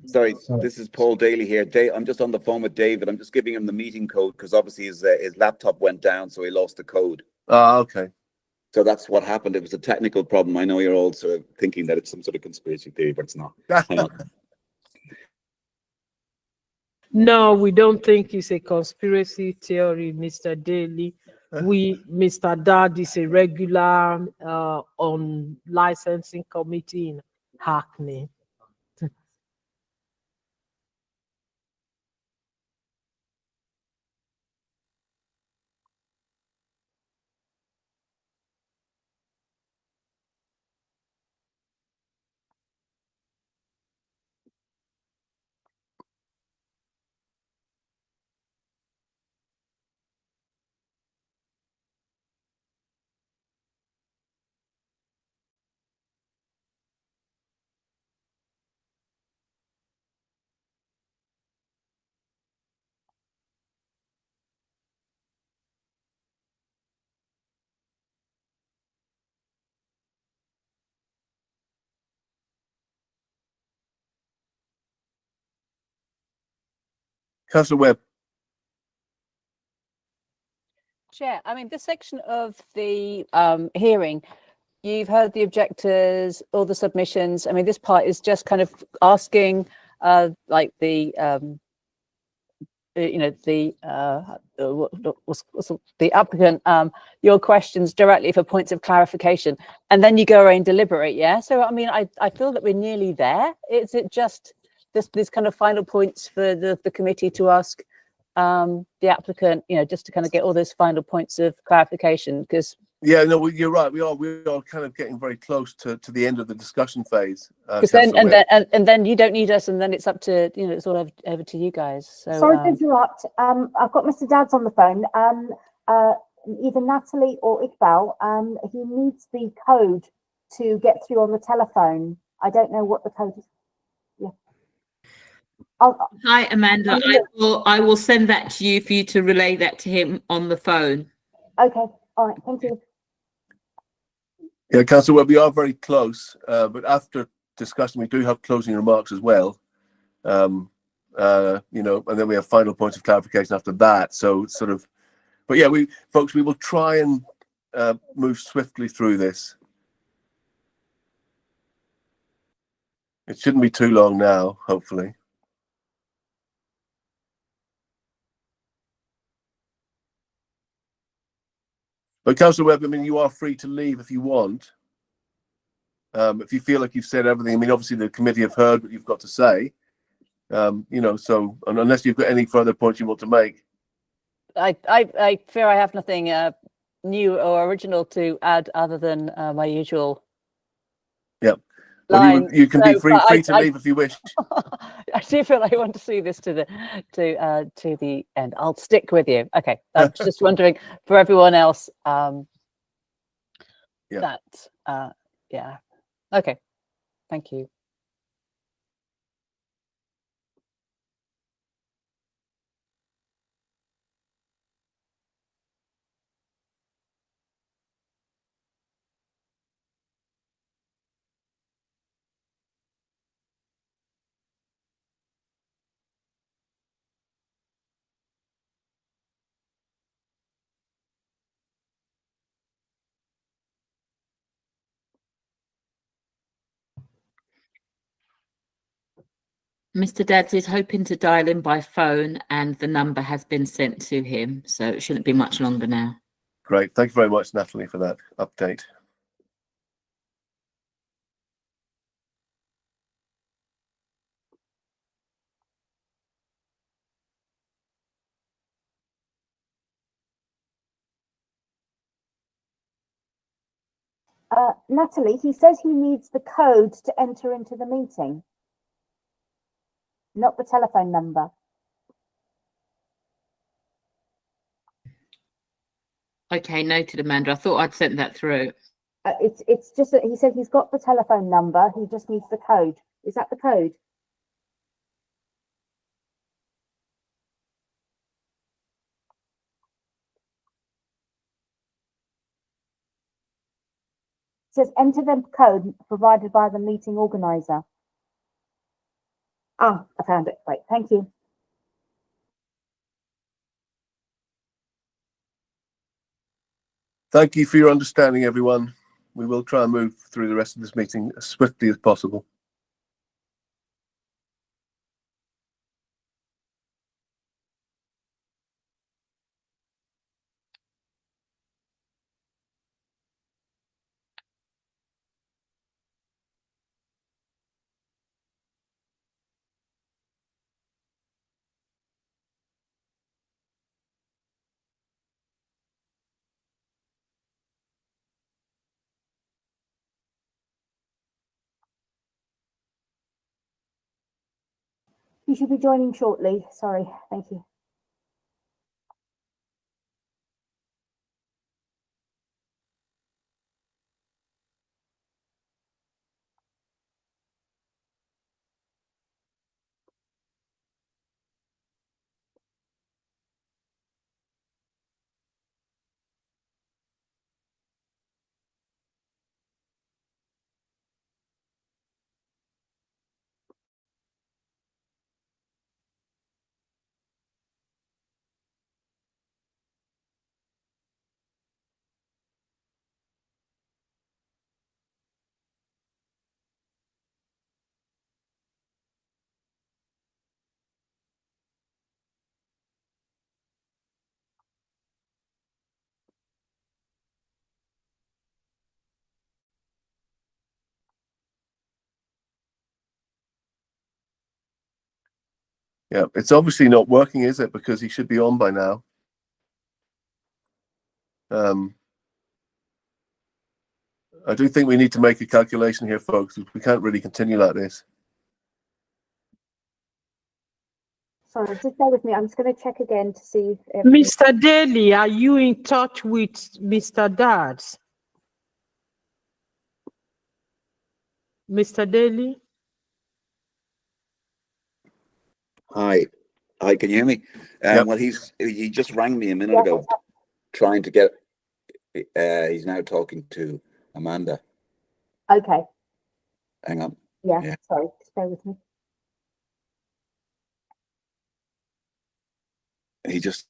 Sorry, this is Paul Daly here. I'm just on the phone with David. I'm just giving him the meeting code because obviously his laptop went down, so he lost the code. Okay. So that's what happened. It was a technical problem. I know you're all sort of thinking that it's some sort of conspiracy theory, but it's not. No, we don't think it's a conspiracy theory, Mr. Daly. Mr. Dad is a regular on licensing committee in Hackney. Councillor Webb. Chair, I mean, this section of the hearing, you've heard the objectors, all the submissions. I mean, this part is just kind of asking, like the, the applicant, your questions directly for points of clarification, and then you go away and deliberate. Yeah. So, I mean, I feel that we're nearly there. Is it just this kind of final points for the committee to ask the applicant, just to kind of get all those final points of clarification? Because yeah, no, you're right. We are kind of getting very close to the end of the discussion phase. Because then you don't need us, and then it's up to it's all over to you guys. So sorry to interrupt. I've got Mr. Dad's on the phone. Either Natalie or Iqbal. He needs the code to get through on the telephone. I don't know what the code is. Yeah. Hi, Amanda. I will send that to you for you to relay that to him on the phone. Okay. All right. Thank you. Yeah, Councillor Webb, we are very close, but after discussion, we do have closing remarks as well. And then we have final points of clarification after that. So it's sort of, but yeah, we will try and move swiftly through this. It shouldn't be too long now, hopefully. But Councillor Webb, I mean, you are free to leave if you want. If you feel like you've said everything, I mean, obviously the committee have heard what you've got to say. So unless you've got any further points you want to make. I fear I have nothing new or original to add other than my usual. Yeah. Well, you can be free to leave if you wish. I do feel I want to see this to the end. I'll stick with you. Okay. I'm just wondering for everyone else. Yeah. Okay. Thank you. Mr. Dads is hoping to dial in by phone and the number has been sent to him, so it shouldn't be much longer now. Great. Thank you very much, Natalie, for that update. Natalie, he says he needs the code to enter into the meeting, not the telephone number. Okay, noted, Amanda. I thought I'd sent that through. It's just that he said he's got the telephone number. He just needs the code. Is that the code? It says enter the code provided by the meeting organizer. Ah, I found it. Great, thank you. Thank you for your understanding, everyone. We will try and move through the rest of this meeting as swiftly as possible. You should be joining shortly. Sorry, thank you. Yeah, it's obviously not working, is it? Because he should be on by now. I do think we need to make a calculation here, folks. We can't really continue like this. Sorry, just bear with me. I'm just going to check again to see if Mr. Daly, are you in touch with Mr. Dads? Mr. Daly? Hi, can you hear me? Yep. Well, he just rang me a minute ago, trying to get. He's now talking to Amanda. Okay. Hang on. Yeah, sorry, just bear with me. He just.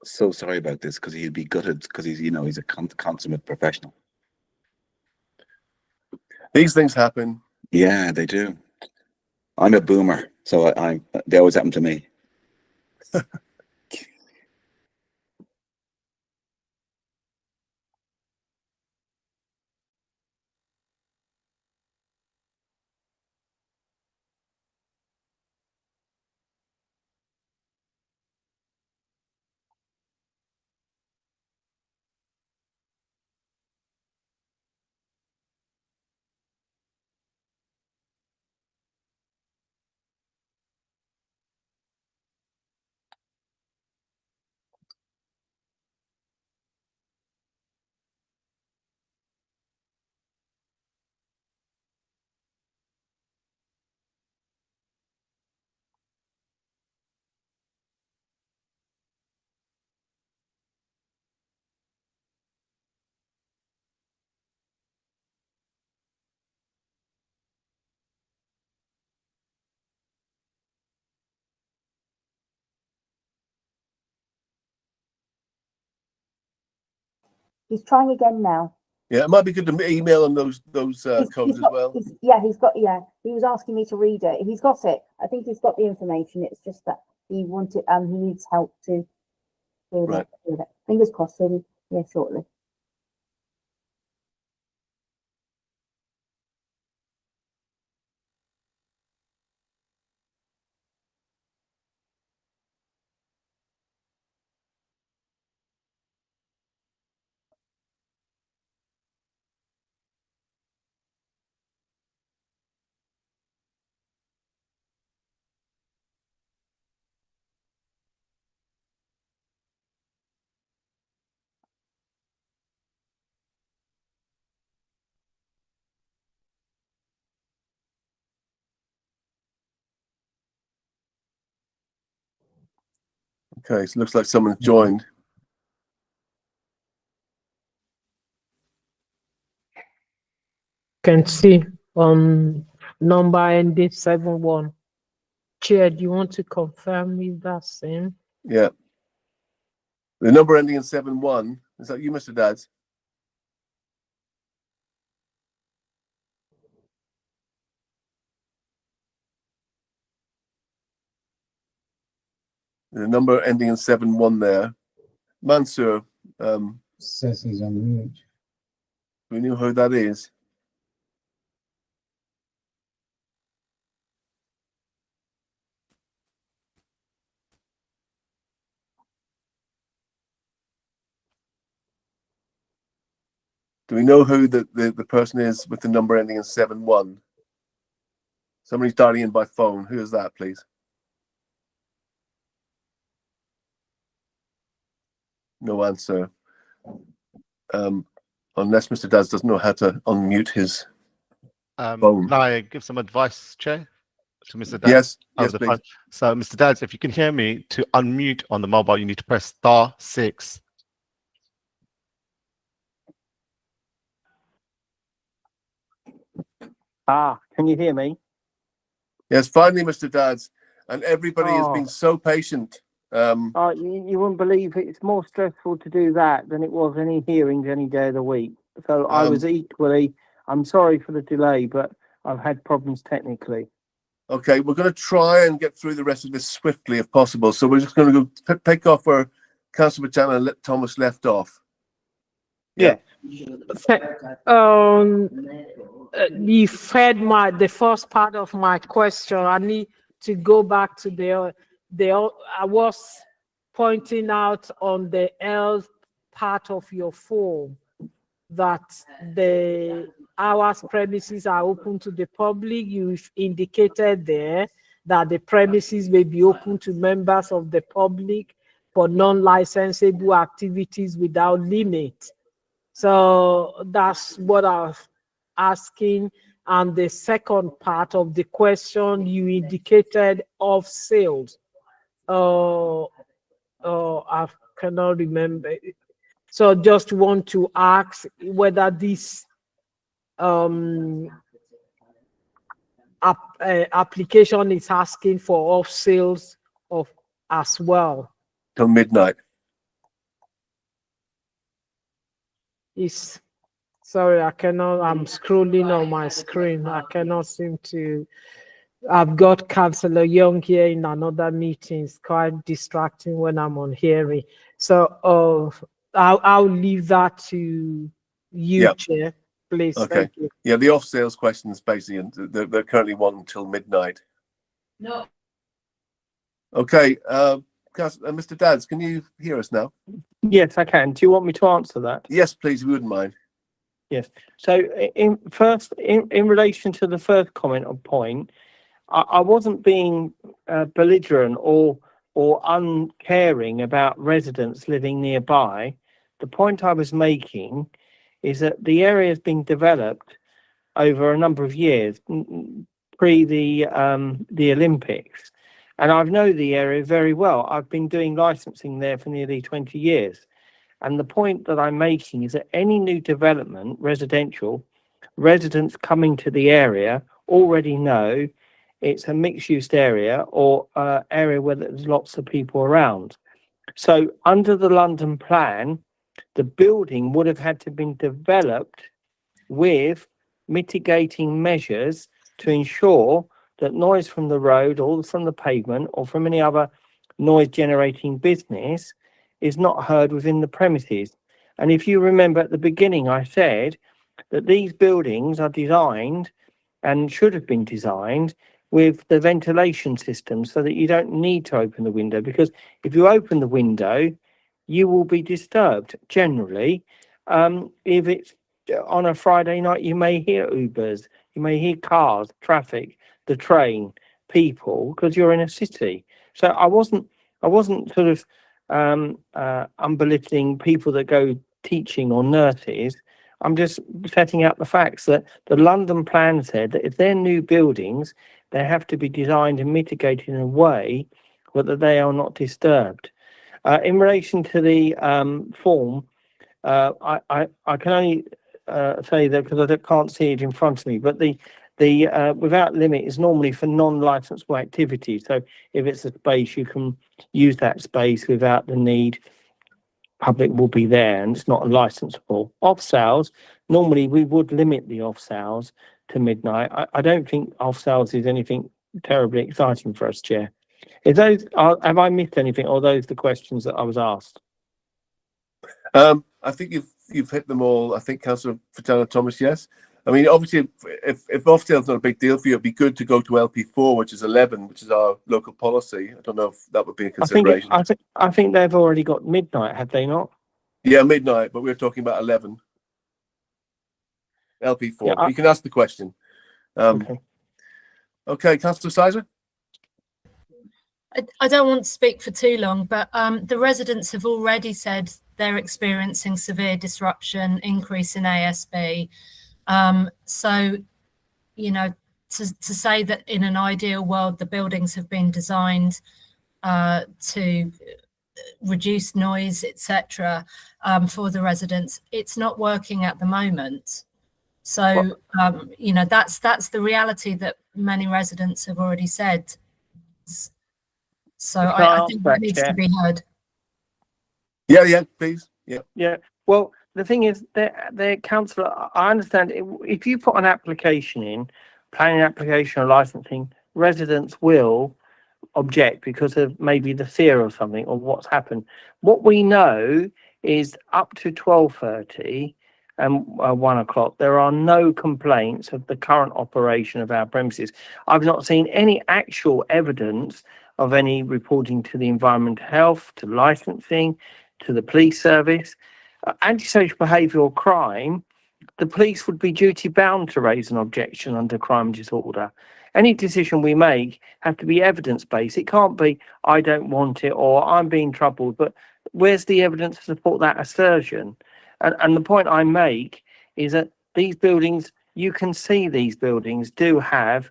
So sorry about this, because he'd be gutted, because he's a consummate professional. These things happen. Yeah, they do. I'm a boomer, so they always happen to me. He's trying again now. Yeah, it might be good to email him those codes as well. Yeah, he was asking me to read it. He's got it. I think he's got the information. It's just that he wanted, he needs help to do Right. that. Fingers crossed, he'll be here shortly. Okay, so it looks like someone's joined. Can see number ending 71. Chair, do you want to confirm if that's him? Yeah. The number ending in 71. Is that you, Mr. Dads? The number ending in 71 there. Mansour, Says he's on mute. we know who that is. Do we know who the person is with the number ending in 71? Somebody's dialing in by phone. Who is that, please? No answer. Unless Mr. Daz doesn't know how to unmute his phone. Can I give some advice, Chair, to Mr. Daz? Yes, over yes, the please. phone? So, Mr. Daz, if you can hear me, to unmute on the mobile, you need to press *6. Can you hear me? Yes, finally, Mr. Daz. And everybody has been so patient. You wouldn't believe it's more stressful to do that than it was any hearings any day of the week. So I was equally, I'm sorry for the delay, but I've had problems technically. Okay, we're going to try and get through the rest of this swiftly if possible. So we're just going to go pick off where Councillor Bajana Thomas left off. Yeah. You fed the first part of my question. I need to go back to I was pointing out on the L part of your form that our premises are open to the public. You've indicated there that the premises may be open to members of the public for non-licensable activities without limit. So that's what I was asking. And the second part of the question, you indicated of sales. I cannot remember. So just want to ask whether this application is asking for off sales as well. Till midnight. Sorry, I cannot, I'm scrolling on my screen. I cannot seem to, I've got Councillor Young here in another meeting. It's quite distracting when I'm on hearing. So I'll leave that to you, Chair, please. Okay. Thank you. Yeah, the off sales questions basically, they're currently wanting until midnight. No. Okay, Mr. Dads, can you hear us now? Yes, I can. Do you want me to answer that? Yes, please, if you wouldn't mind. Yes. So in relation to the first comment or point, I wasn't being belligerent or uncaring about residents living nearby. The point I was making is that the area has been developed over a number of years, pre the Olympics, and I know the area very well. I've been doing licensing there for nearly 20 years. And the point that I'm making is that any new development, residential, residents coming to the area already know it's a mixed-use area or area where there's lots of people around. So under the London plan, the building would have had to been developed with mitigating measures to ensure that noise from the road or from the pavement or from any other noise generating business is not heard within the premises. And if you remember at the beginning, I said that these buildings are designed and should have been designed with the ventilation system so that you don't need to open the window, because if you open the window, you will be disturbed generally. If it's on a Friday night, you may hear Ubers, you may hear cars, traffic, the train, people, because you're in a city. So I wasn't sort of unbelittling people that go teaching or nurses. I'm just setting out the facts that the London plan said that if they're new buildings, they have to be designed and mitigated in a way that they are not disturbed. In relation to the form, I can only say that because I can't see it in front of me, but the without limit is normally for non-licensable activities. So if it's a space, you can use that space without the need. Public will be there and it's not licensable. Off sales, normally we would limit the off sales to midnight. I don't think off sales is anything terribly exciting for us, Chair. Have I missed anything, or are those the questions that I was asked? I think you've hit them all. I think Councillor Fatana Thomas, yes. I mean, obviously, if off sale's not a big deal for you, it'd be good to go to LP4, which is 11, which is our local policy. I don't know if that would be a consideration. I think they've already got midnight, have they not? Yeah, midnight, but we're talking about 11. LP4. Yeah, you can ask the question. Okay, Councillor Sizer? I don't want to speak for too long, but the residents have already said they're experiencing severe disruption, increase in ASB. So, you know, to say that in an ideal world, the buildings have been designed to reduce noise, etc., for the residents, it's not working at the moment. So, you know, that's the reality that many residents have already said. So I think that needs to be heard. Yeah, please. Yeah. Well, the thing is, the councillor, I understand if you put an application in, planning application or licensing, residents will object because of maybe the fear of something or what's happened. What we know is up to 12:30 and 1 o'clock, there are no complaints of the current operation of our premises. I've not seen any actual evidence of any reporting to the environmental health, to licensing, to the police service. Antisocial behaviour or crime, the police would be duty bound to raise an objection under crime and disorder. Any decision we make have to be evidence based. It can't be I don't want it or I'm being troubled, but where's the evidence to support that assertion? And the point I make is that these buildings, you can see these buildings do have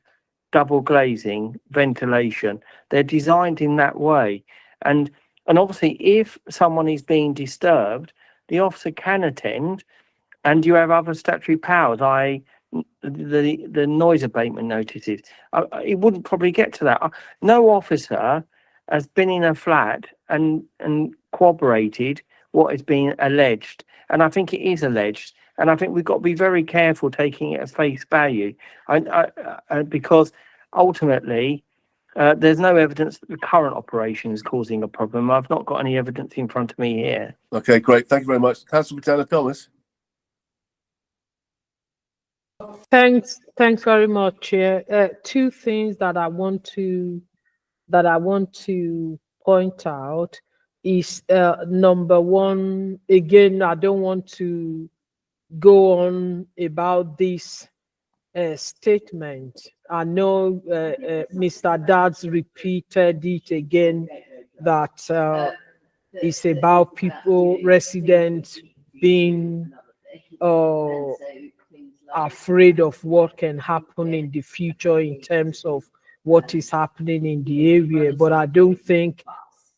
double glazing, ventilation. They're designed in that way. And obviously, if someone is being disturbed, the officer can attend, and you have other statutory powers, i.e. the noise abatement notices. It wouldn't probably get to that. No officer has been in a flat and corroborated what is being alleged. And I think it is alleged. And I think we've got to be very careful taking it at face value. Because ultimately, there's no evidence that the current operation is causing a problem. I've not got any evidence in front of me here. Okay, great. Thank you very much. Councillor Fatana Thomas. Thanks very much, Chair. Two things that I want to point out is number one, again, I don't want to go on about this statement. I know Mr. Dad's repeated it again, that it's about people, residents being afraid of what can happen in the future in terms of what is happening in the area. But I don't think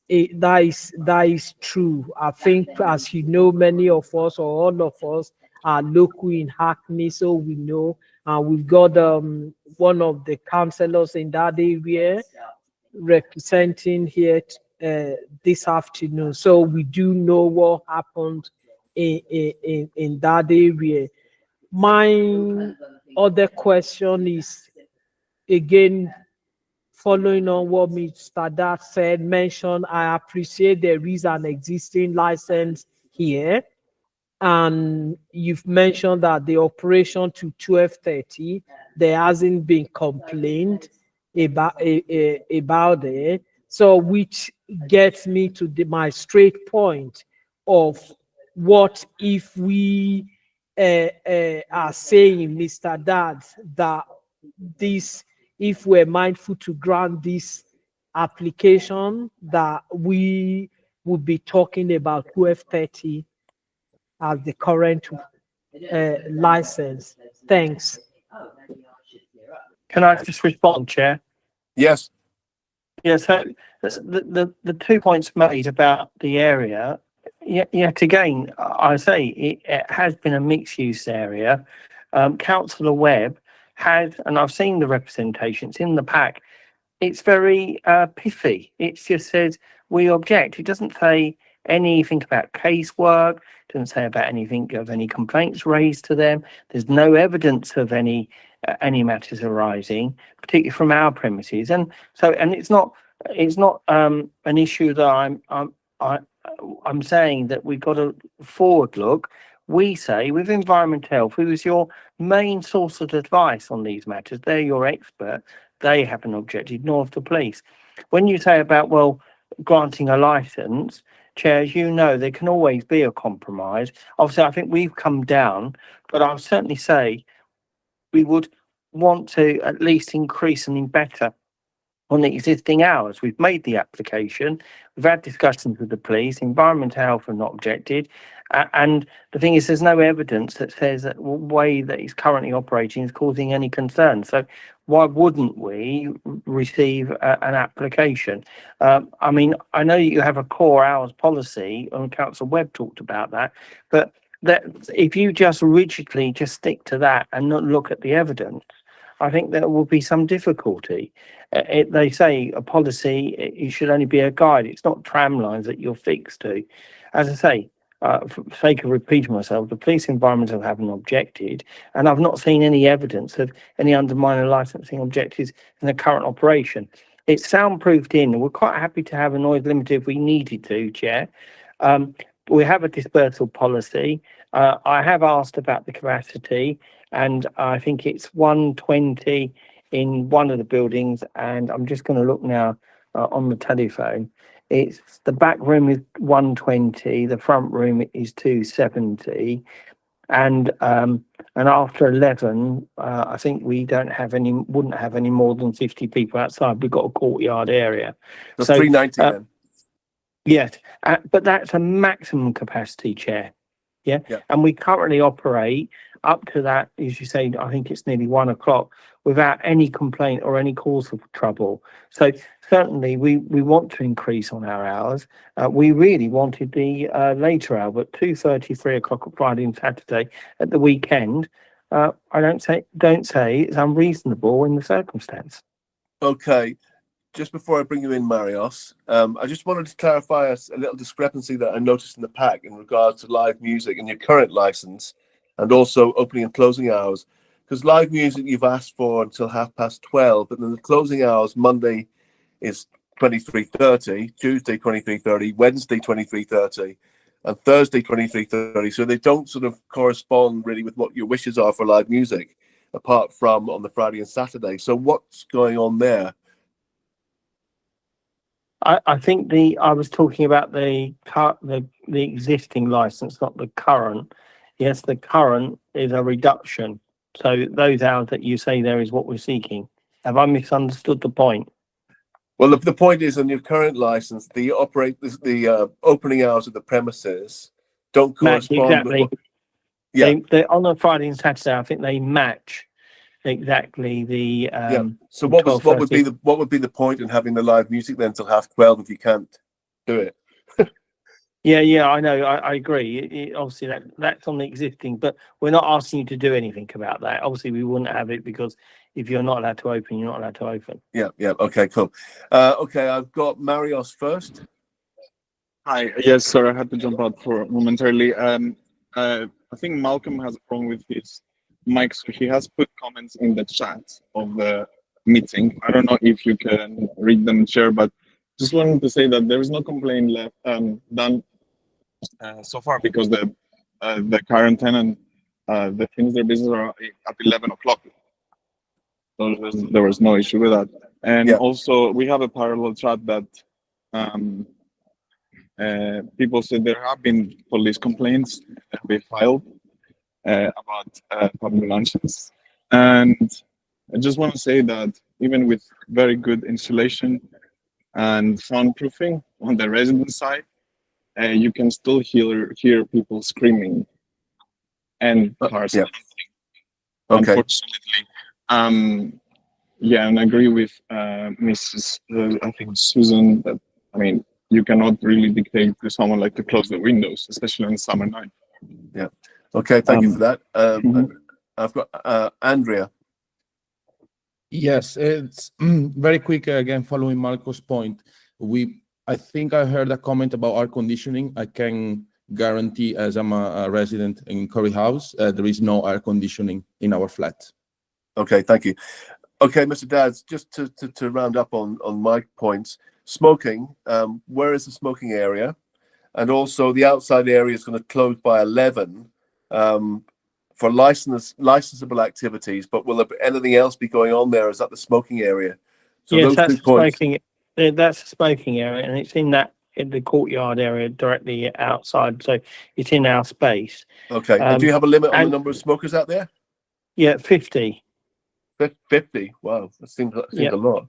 that is true. I think, as you know, many of us or all of us are local in Hackney, so we know. We've got one of the councillors in that area representing here this afternoon. So we do know what happened in that area. My other question is, again, following on what Mr. Dart said, mentioned, I appreciate there is an existing license here. And you've mentioned that the operation to 12:30, there hasn't been complained about it. So which gets me to my straight point of what if we are saying, Mr. Dad, that this, if we're mindful to grant this application, that we would be talking about 12:30 as the current license. Thanks. Can I just respond, Chair? Yes. Yeah, so the 2 points made about the area, yet again, I say it has been a mixed-use area. Councillor Webb had, and I've seen the representations in the pack, it's very pithy. It just says, we object. It doesn't say anything about casework, doesn't say about anything of any complaints raised to them. There's no evidence of any matters arising, particularly from our premises. And so, and it's not an issue that I'm saying that we've got a forward look. We say with Environment Health, who is your main source of advice on these matters, they're your expert, they haven't objected, nor have the police. When you say about, well, granting a license, Chair, as you know, there can always be a compromise. Obviously, I think we've come down, but I'll certainly say we would want to at least increase and better on the existing hours. We've made the application, we've had discussions with the police, Environment Health have not objected, and the thing is there's no evidence that says that the way that it's currently operating is causing any concern. So why wouldn't we receive an application? I mean, I know you have a core hours policy, and Councillor Webb talked about that, but that if you just rigidly just stick to that and not look at the evidence, I think there will be some difficulty. They say a policy, it should only be a guide. It's not tram lines that you're fixed to. As I say, for the sake of repeating myself, the police environmental haven't objected, and I've not seen any evidence of any undermining licensing objectives in the current operation. It's soundproofed in, and we're quite happy to have a noise limiter if we needed to, Chair. We have a dispersal policy. I have asked about the capacity, and I think it's 120 in one of the buildings, and I'm just going to look now on the telephone. It's the back room is 120, the front room is 270, and after 11, I think we wouldn't have any more than 50 people outside. We've got a courtyard area. That's 390 then. Yes, but that's a maximum capacity, Chair. Yeah, and we currently operate up to that, as you say, I think it's nearly 1 o'clock, without any complaint or any cause of trouble. So certainly we want to increase on our hours. We really wanted the later hour, but 2:30, 3 o'clock on Friday and Saturday at the weekend, I don't say it's unreasonable in the circumstance. Okay. Just before I bring you in, Marios, I just wanted to clarify a little discrepancy that I noticed in the pack in regards to live music in your current license and also opening and closing hours. Because live music you've asked for until 12:30, but then the closing hours, Monday is 23:30, Tuesday 23:30, Wednesday 23:30, and Thursday 23:30. So they don't sort of correspond really with what your wishes are for live music, apart from on the Friday and Saturday. So what's going on there? I think I was talking about the existing license, not the current. Yes, the current is a reduction. So those hours that you say there is what we're seeking. Have I misunderstood the point? Well, the point is on your current license, the opening hours of the premises don't correspond. Exactly. They on a Friday and Saturday, I think they match exactly the. So what would be the point in having the live music then till 12:30 if you can't do it? Yeah, I know. I agree. Obviously, that's on the existing, but we're not asking you to do anything about that. Obviously, we wouldn't have it because if you're not allowed to open, you're not allowed to open. Yeah. Okay, cool. Okay, I've got Marios first. Hi. Yes, sorry, I had to jump out for momentarily. I think Malcolm has a problem with his mic, so he has put comments in the chat of the meeting. I don't know if you can read them, Chair, but just wanted to say that there is no complaint left done so far, because the current tenant they finish their business at 11 o'clock. So there was no issue with that. And also we have a parallel chat that people said there have been police complaints that we filed about public lunches. And I just want to say that even with very good insulation and soundproofing on the resident side, you can still hear people screaming and cars. Okay. Unfortunately, yeah, and I agree with Mrs. I think Susan that, I mean, you cannot really dictate to someone like to close the windows, especially on summer night. Yeah. Okay. Thank you for that. I've got Andrea. Yes, it's very quick. Again, following Marco's point, I think I heard a comment about air conditioning. I can guarantee, as I'm a resident in Curry House, there is no air conditioning in our flat. Okay, thank you. Okay, Mr. Dads, just to round up on my points, smoking, where is the smoking area? And also the outside area is going to close by 11 for licensable activities, but will there anything else be going on there? Is that the smoking area? So yes, those that's 2 points. that's the smoking area, and it's in the courtyard area directly outside, so it's in our space. Okay, and do you have a limit on the number of smokers out there? Yeah, 50. 50. Wow, that seems a lot.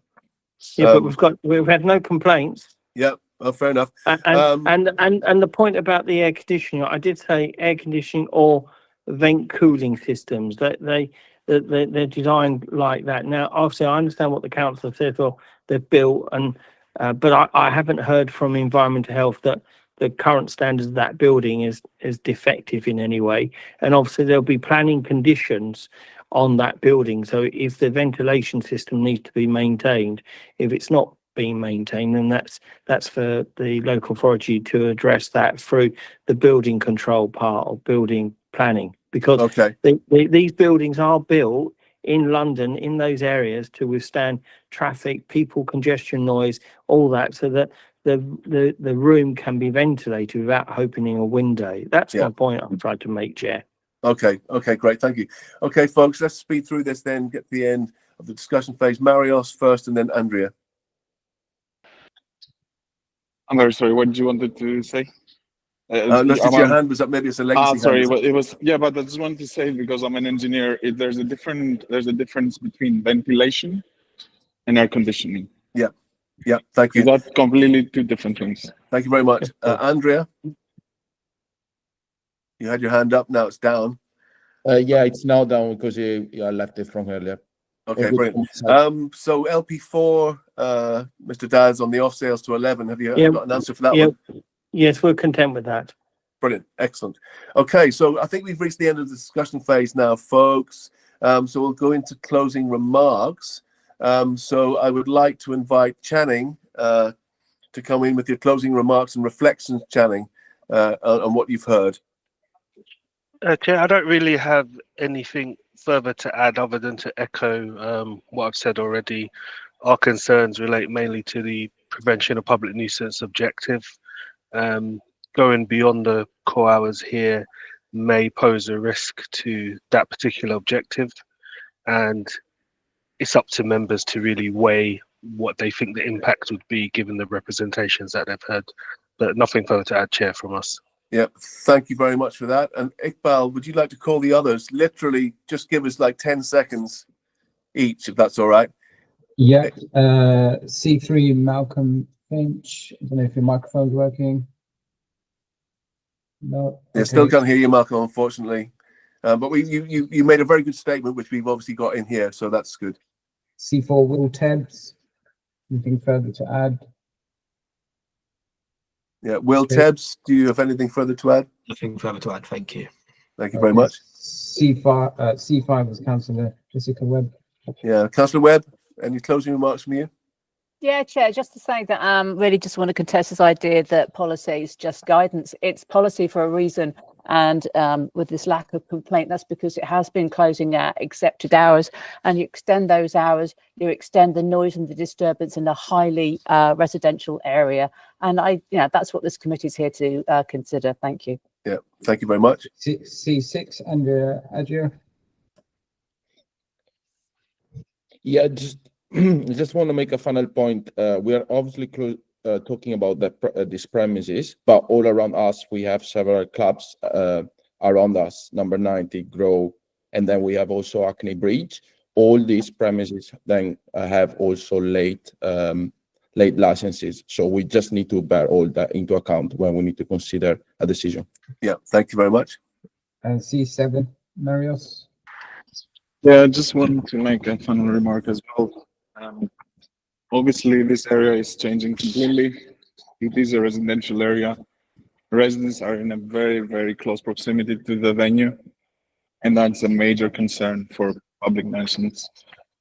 Yeah, but we've had no complaints. Yeah, well, fair enough. And the point about the air conditioning, I did say air conditioning or vent cooling systems. They're designed like that. Now, obviously, I understand what the council said. Well, they're built, but I haven't heard from Environmental Health that the current standards of that building is defective in any way. And obviously, there'll be planning conditions on that building. So if the ventilation system needs to be maintained, if it's not being maintained, then that's for the local authority to address that through the building control part of building planning, because these buildings are built in London in those areas to withstand traffic, people, congestion, noise, all that, so that the room can be ventilated without opening a window. That's my point I'm trying to make, Chair. Okay, great, thank you. Okay, folks, let's speed through this then, get to the end of the discussion phase. Marios first and then Andrea. I'm very sorry, what did you wanted to say? No, since your hand was up, maybe it's a legacy. Sorry, but it was, yeah, but I just wanted to say, because I'm an engineer, there's a difference between ventilation and air conditioning. Yeah, thank you. That's completely two different things. Thank you very much. Andrea? You had your hand up, now it's down. Yeah, it's now down because I left it from earlier. Okay, brilliant. So LP4, Mr. Daz, on the off sales to 11. Have you got an answer for that one? Yes, we're content with that. Brilliant, excellent. Okay, so I think we've reached the end of the discussion phase now, folks. So we'll go into closing remarks. So I would like to invite Channing to come in with your closing remarks and reflections, Channing, on what you've heard. Chair, I don't really have anything further to add other than to echo what I've said already. Our concerns relate mainly to the prevention of public nuisance objective. Going beyond the core hours here may pose a risk to that particular objective, and it's up to members to really weigh what they think the impact would be given the representations that they've heard. But nothing further to add, Chair, from us. Yeah, thank you very much for that. And Iqbal, would you like to call the others? Literally, just give us like 10 seconds each, if that's all right. Yeah, C3, Malcolm Finch. I don't know if your microphone's working. No. Yeah, still can't hear you, Malcolm, unfortunately. But you made a very good statement, which we've obviously got in here, so that's good. C4, Will Tebbs. Anything further to add? Yeah, Will Tebbs, do you have anything further to add? Nothing further to add, thank you. Thank you very much. C5 was Councillor Jessica Webb. Yeah, Councillor Webb, any closing remarks from you? Yeah, Chair, just to say that really just want to contest this idea that policy is just guidance. It's policy for a reason. And with this lack of complaint, that's because it has been closing at accepted hours, and you extend those hours, you extend the noise and the disturbance in a highly residential area. And that's what this committee is here to consider. Thank you. Yeah, thank you very much. C6, Andrea Adria. Yeah, just want to make a final point. We are obviously talking about these premises, but all around us, we have several clubs around us, number 90, Grow, and then we have also Hackney Bridge. All these premises then have also late licenses. So we just need to bear all that into account when we need to consider a decision. Yeah, thank you very much. And C7, Marios. Yeah, I just wanted to make a final remark as well. Obviously, this area is changing completely. It is a residential area. Residents are in a very, very close proximity to the venue, and that's a major concern for public nuisance.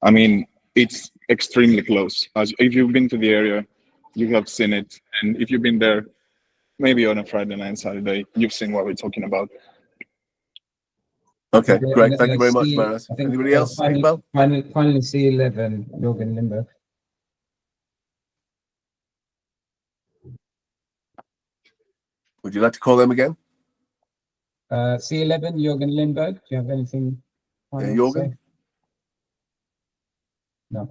I mean, it's extremely close. If you've been to the area, you have seen it, and if you've been there, maybe on a Friday night, Saturday, you've seen what we're talking about. Okay, great. Thank you very much, Marios. Anybody else? Finally, C11, Jürgen Limburg. Would you like to call them again? C11, Jürgen Limburg. Do you have anything? Jürgen? No.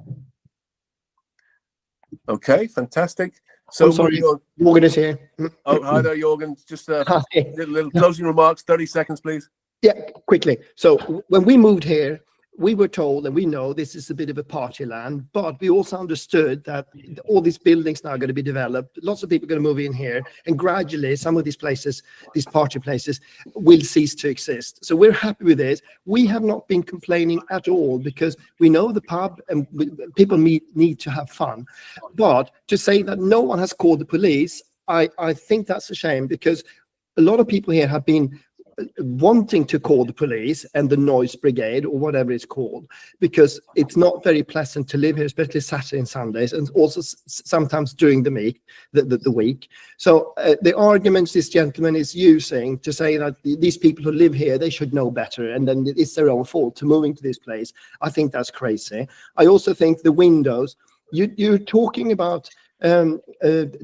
Okay, fantastic. So I'm sorry, Morgan is here. Oh, hi there, Jorgen. Just little closing remarks, 30 seconds, please. Yeah, quickly. So when we moved here, we were told, and we know this is a bit of a party land, but we also understood that all these buildings now are going to be developed. Lots of people are going to move in here, and gradually some of these places, these party places, will cease to exist. So we're happy with this. We have not been complaining at all because we know the pub and people need to have fun. But to say that no one has called the police, I think that's a shame, because a lot of people here have been wanting to call the police and the noise brigade or whatever it's called, because it's not very pleasant to live here, especially Saturday and Sundays, and also sometimes during the week. So the arguments this gentleman is using to say that these people who live here, they should know better, and then it's their own fault to moving to this place, I think that's crazy. I also think the windows, you're talking about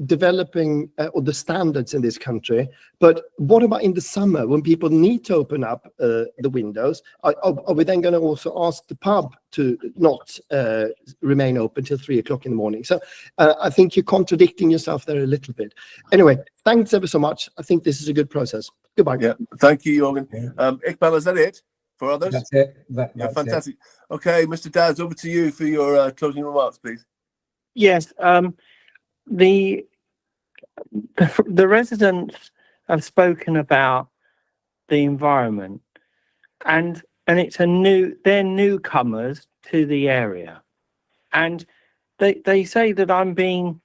developing or the standards in this country, but what about in the summer when people need to open up the windows? Are we then going to also ask the pub to not remain open till 3 o'clock in the morning? So I think you're contradicting yourself there a little bit. Anyway, thanks ever so much. I think this is a good process. Goodbye. Yeah, thank you, Jorgen. Iqbal, is that it for others? That's it. Yeah, fantastic. It. Okay, Mr. Daz, over to you for your closing remarks, please. Yes. The residents have spoken about the environment, and it's they're newcomers to the area, and they say that I'm being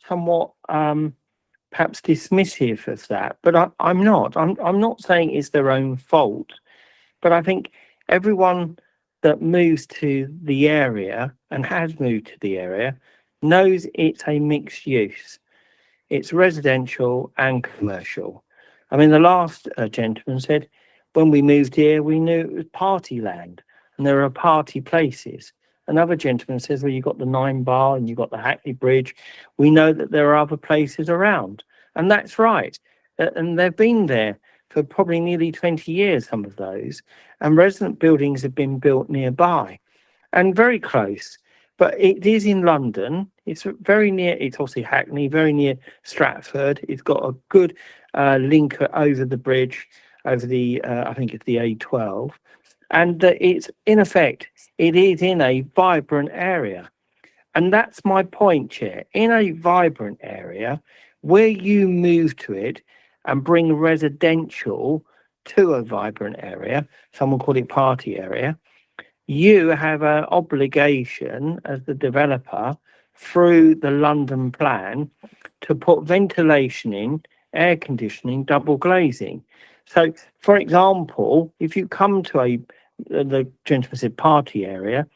somewhat perhaps dismissive of that, but I'm not. I'm not saying it's their own fault, but I think everyone that moves to the area and has moved to the area knows it's a mixed use. It's residential and commercial. I mean, the last gentleman said, when we moved here, we knew it was party land and there are party places. Another gentleman says, well, you've got the 9 Bar and you've got the Hackney Bridge. We know that there are other places around. And that's right. And they've been there for probably nearly 20 years, some of those. And resident buildings have been built nearby and very close. But it is in London. It's very near. It's also Hackney, very near Stratford. It's got a good link over the bridge, over the I think it's the A12, and it's in effect it is in a vibrant area, and that's my point, Chair. In a vibrant area, where you move to it and bring residential to a vibrant area, someone called it party area. You have an obligation as the developer through the London plan to put ventilation in, air conditioning, double glazing. So, for example, if you come to the gentleman said party area,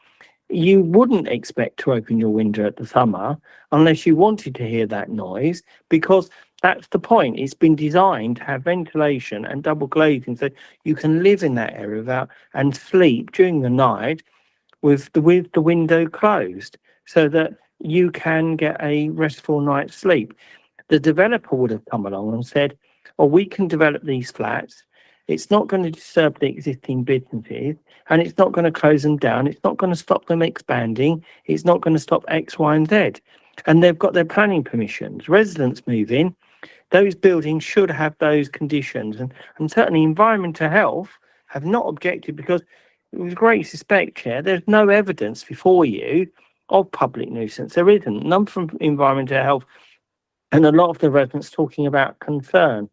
you wouldn't expect to open your window at the summer unless you wanted to hear that noise, because That's the point. It's been designed to have ventilation and double glazing, so you can live in that area without and sleep during the night with the window closed, so that you can get a restful night's sleep. The developer would have come along and said, "Oh, we can develop these flats. It's not going to disturb the existing businesses, and it's not going to close them down. It's not going to stop them expanding. It's not going to stop X, Y, and Z." And they've got their planning permissions. Residents move in. Those buildings should have those conditions. And certainly environmental health have not objected, because with great respect, Chair, there's no evidence before you of public nuisance. There isn't. None from environmental health. And a lot of the residents talking about concern.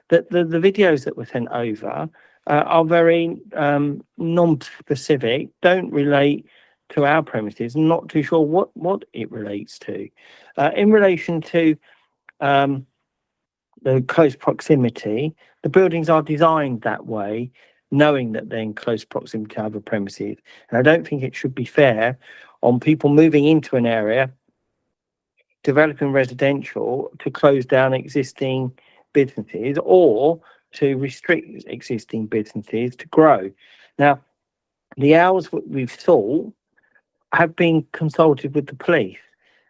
That the videos that were sent over are very non-specific, don't relate to our premises. I'm not too sure what it relates to. In relation to the close proximity, the buildings are designed that way, knowing that they're in close proximity to other premises. And I don't think it should be fair on people moving into an area, developing residential, to close down existing businesses or to restrict existing businesses to grow. Now, the hours we've sought have been consulted with the police,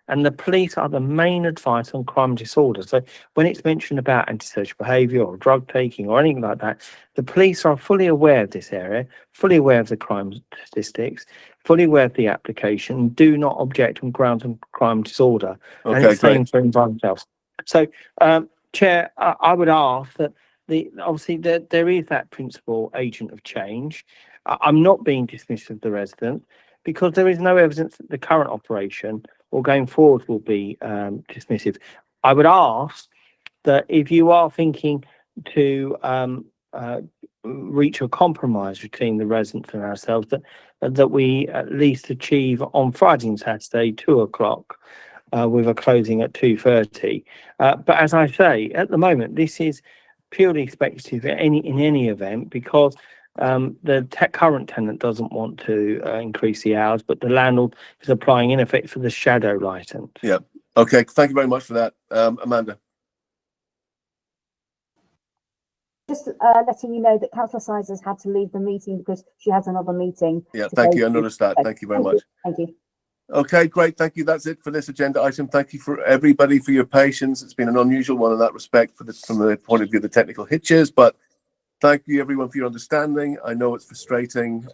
and the police are the main advice on crime and disorder. So when it's mentioned about antisocial behaviour or drug taking or anything like that, the police are fully aware of this area, fully aware of the crime statistics, fully aware of the application, do not object on grounds of crime and disorder. And Okay, it's the same great. for environmental health. So, Chair, I would ask that obviously there is that principal agent of change. I'm not being dismissive of the resident, because there is no evidence that the current operation or going forward will be dismissive. I would ask that if you are thinking to reach a compromise between the residents and ourselves, that we at least achieve on Friday and Saturday 2:00. With a closing at 2:30. But as I say, at the moment, this is purely speculative in any event, because the current tenant doesn't want to increase the hours, but the landlord is applying in effect for the shadow license. Yeah. Okay. Thank you very much for that, Amanda. Just letting you know that Councillor Sides has had to leave the meeting because she has another meeting. Yeah. Thank you. I noticed that. Thank you very much. Thank you. Okay, great. Thank you. That's it for this agenda item. Thank you for everybody for your patience. It's been an unusual one in that respect from the point of view of the technical hitches, but thank you everyone for your understanding. I know it's frustrating.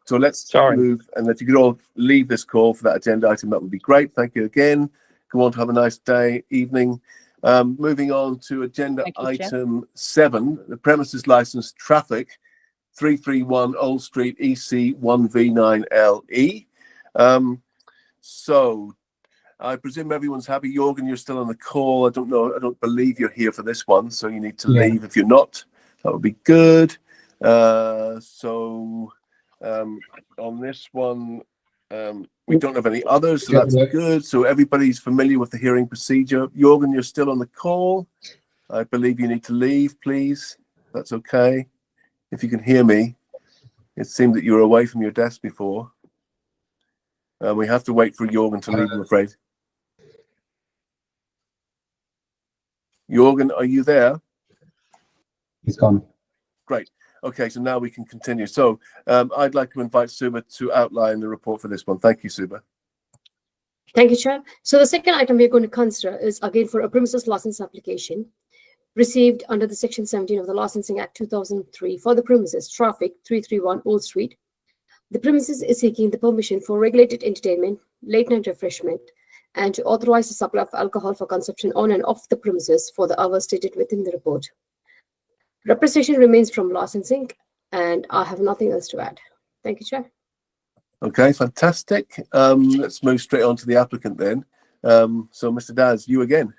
So let's move, and if you could all leave this call for that agenda item, that would be great. Thank you again. Go on to have a nice day, evening. Moving on to agenda item 7, the premises license traffic, 331 Old Street, EC 1V9LE. So I presume everyone's happy. Jorgen, you're still on the call. I don't know. I don't believe you're here for this one, so you need to leave. If you're not, that would be good. On this one, we don't have any others, so that's good. So everybody's familiar with the hearing procedure. Jorgen, you're still on the call. I believe you need to leave, please. That's okay. If you can hear me, it seemed that you were away from your desk before. We have to wait for Jorgen to leave, I'm afraid. Jorgen, are you there? He's gone. Great. Okay, so now we can continue. So I'd like to invite Suba to outline the report for this one. Thank you, Suba. Thank you, Chair. So the second item we're going to consider is again for a premises license application received under the Section 17 of the Licensing Act 2003 for the premises traffic 331 Old Street. The premises is seeking the permission for regulated entertainment, late night refreshment, and to authorize the supply of alcohol for consumption on and off the premises for the hours stated within the report. Representation remains from licensing, and I have nothing else to add. Thank you, Chair. Okay, fantastic. Let's move straight on to the applicant then. So, Mr. Daz, you again.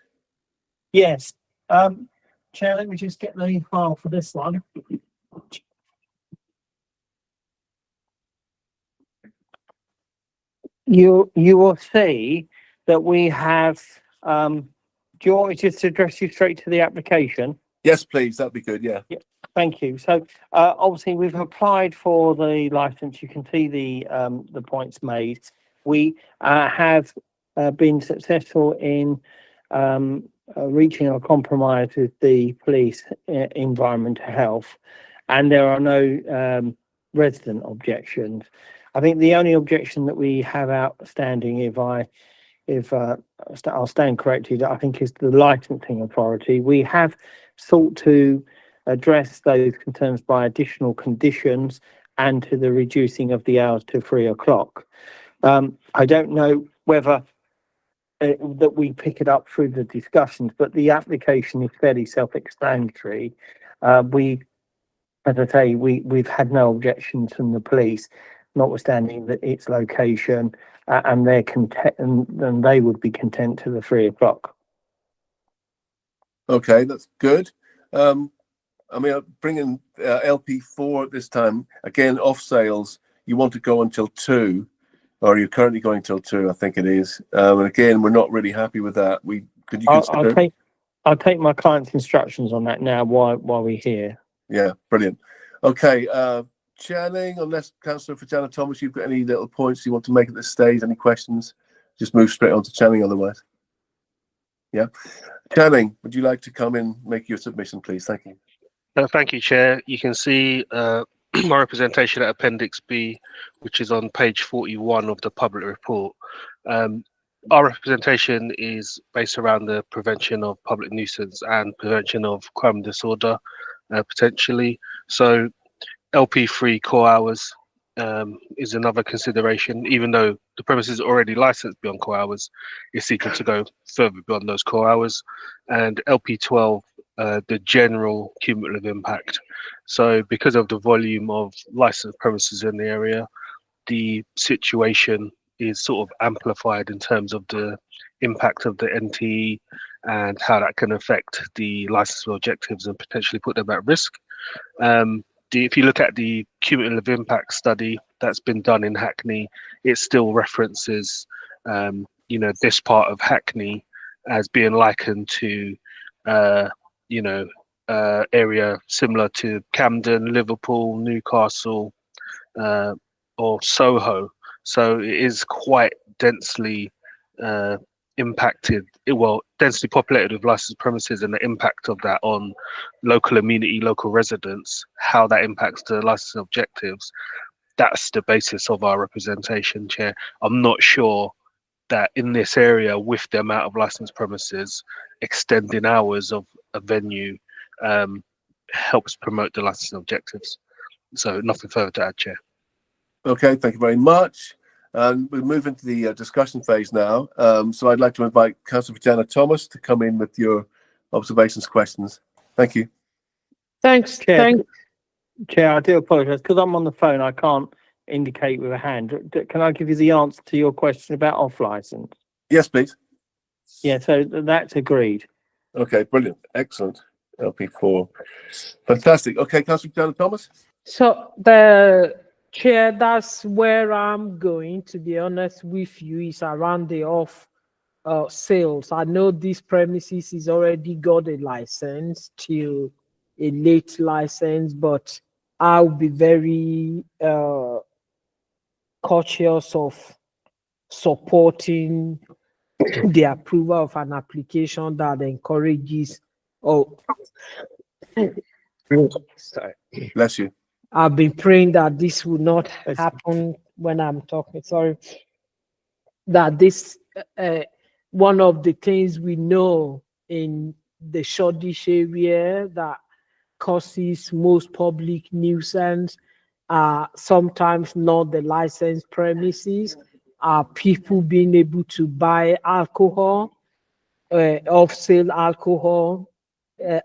Yes. Chair, let me just get the file for this one. You will see that we have, do you want me just to address you straight to the application? Yes, please. That'd be good. Yeah. Thank you. So obviously we've applied for the license. You can see the points made. We have been successful in reaching a compromise with the police, environmental health, and there are no resident objections. I think the only objection that we have outstanding, I'll stand corrected, I think is the licensing authority. We have sought to address those concerns by additional conditions and to the reducing of the hours to 3 o'clock. I don't know whether that we pick it up through the discussions, but the application is fairly self-explanatory. As I say, we've had no objections from the police, notwithstanding that its location, and they're content, and they would be content to the 3 o'clock. Okay, that's good. I mean, I'll bring in LP4 at this time. Again, off sales, you want to go until 2, or you're currently going till 2, I think it is. And again, we're not really happy with that. Could you consider? I'll take my client's instructions on that now while we're here. Yeah, brilliant. Okay, Channing, unless Councillor Fajana Thomas, you've got any little points you want to make at this stage, any questions? Just move straight on to Channing otherwise. Yeah. Channing, would you like to come in, make your submission, please? Thank you. Thank you, Chair. You can see my representation at Appendix B, which is on page 41 of the public report. Our representation is based around the prevention of public nuisance and prevention of crime and disorder, potentially. So LP3 core hours is another consideration. Even though the premises are already licensed beyond core hours, it's seeking to go further beyond those core hours. And LP12, the general cumulative impact. So because of the volume of licensed premises in the area, the situation is sort of amplified in terms of the impact of the NTE and how that can affect the licensing objectives and potentially put them at risk. If you look at the cumulative impact study that's been done in Hackney, it still references, this part of Hackney as being likened to, area similar to Camden, Liverpool, Newcastle, or Soho. So it is quite densely impacted, densely populated with licensed premises, and the impact of that on local amenity, local residents, how that impacts the licensing objectives. That's the basis of our representation, Chair. I'm not sure that in this area, with the amount of licensed premises, extending hours of a venue helps promote the licensing objectives. So nothing further to add, Chair. Okay, thank you very much. And we'll move into the discussion phase now. So I'd like to invite Councillor Fajana Thomas to come in with your observations, questions. Thank you. Thanks, Chair. Chair, I do apologise because I'm on the phone. I can't indicate with a hand. Can I give you the answer to your question about off license? Yes, please. Yeah, so that's agreed. Okay, brilliant, excellent. LP4, fantastic. Okay, Councillor Fajana Thomas. So the Chair, that's where I'm going, to be honest with you, is around the off sales. I know this premises is already got a license till a late license, but I'll be very cautious of supporting the approval of an application that encourages, sorry. Bless you. I've been praying that this will not happen when I'm talking. Sorry. That this, one of the things we know in the Shoreditch area that causes most public nuisance are sometimes not the licensed premises, are people being able to buy alcohol, off-sale alcohol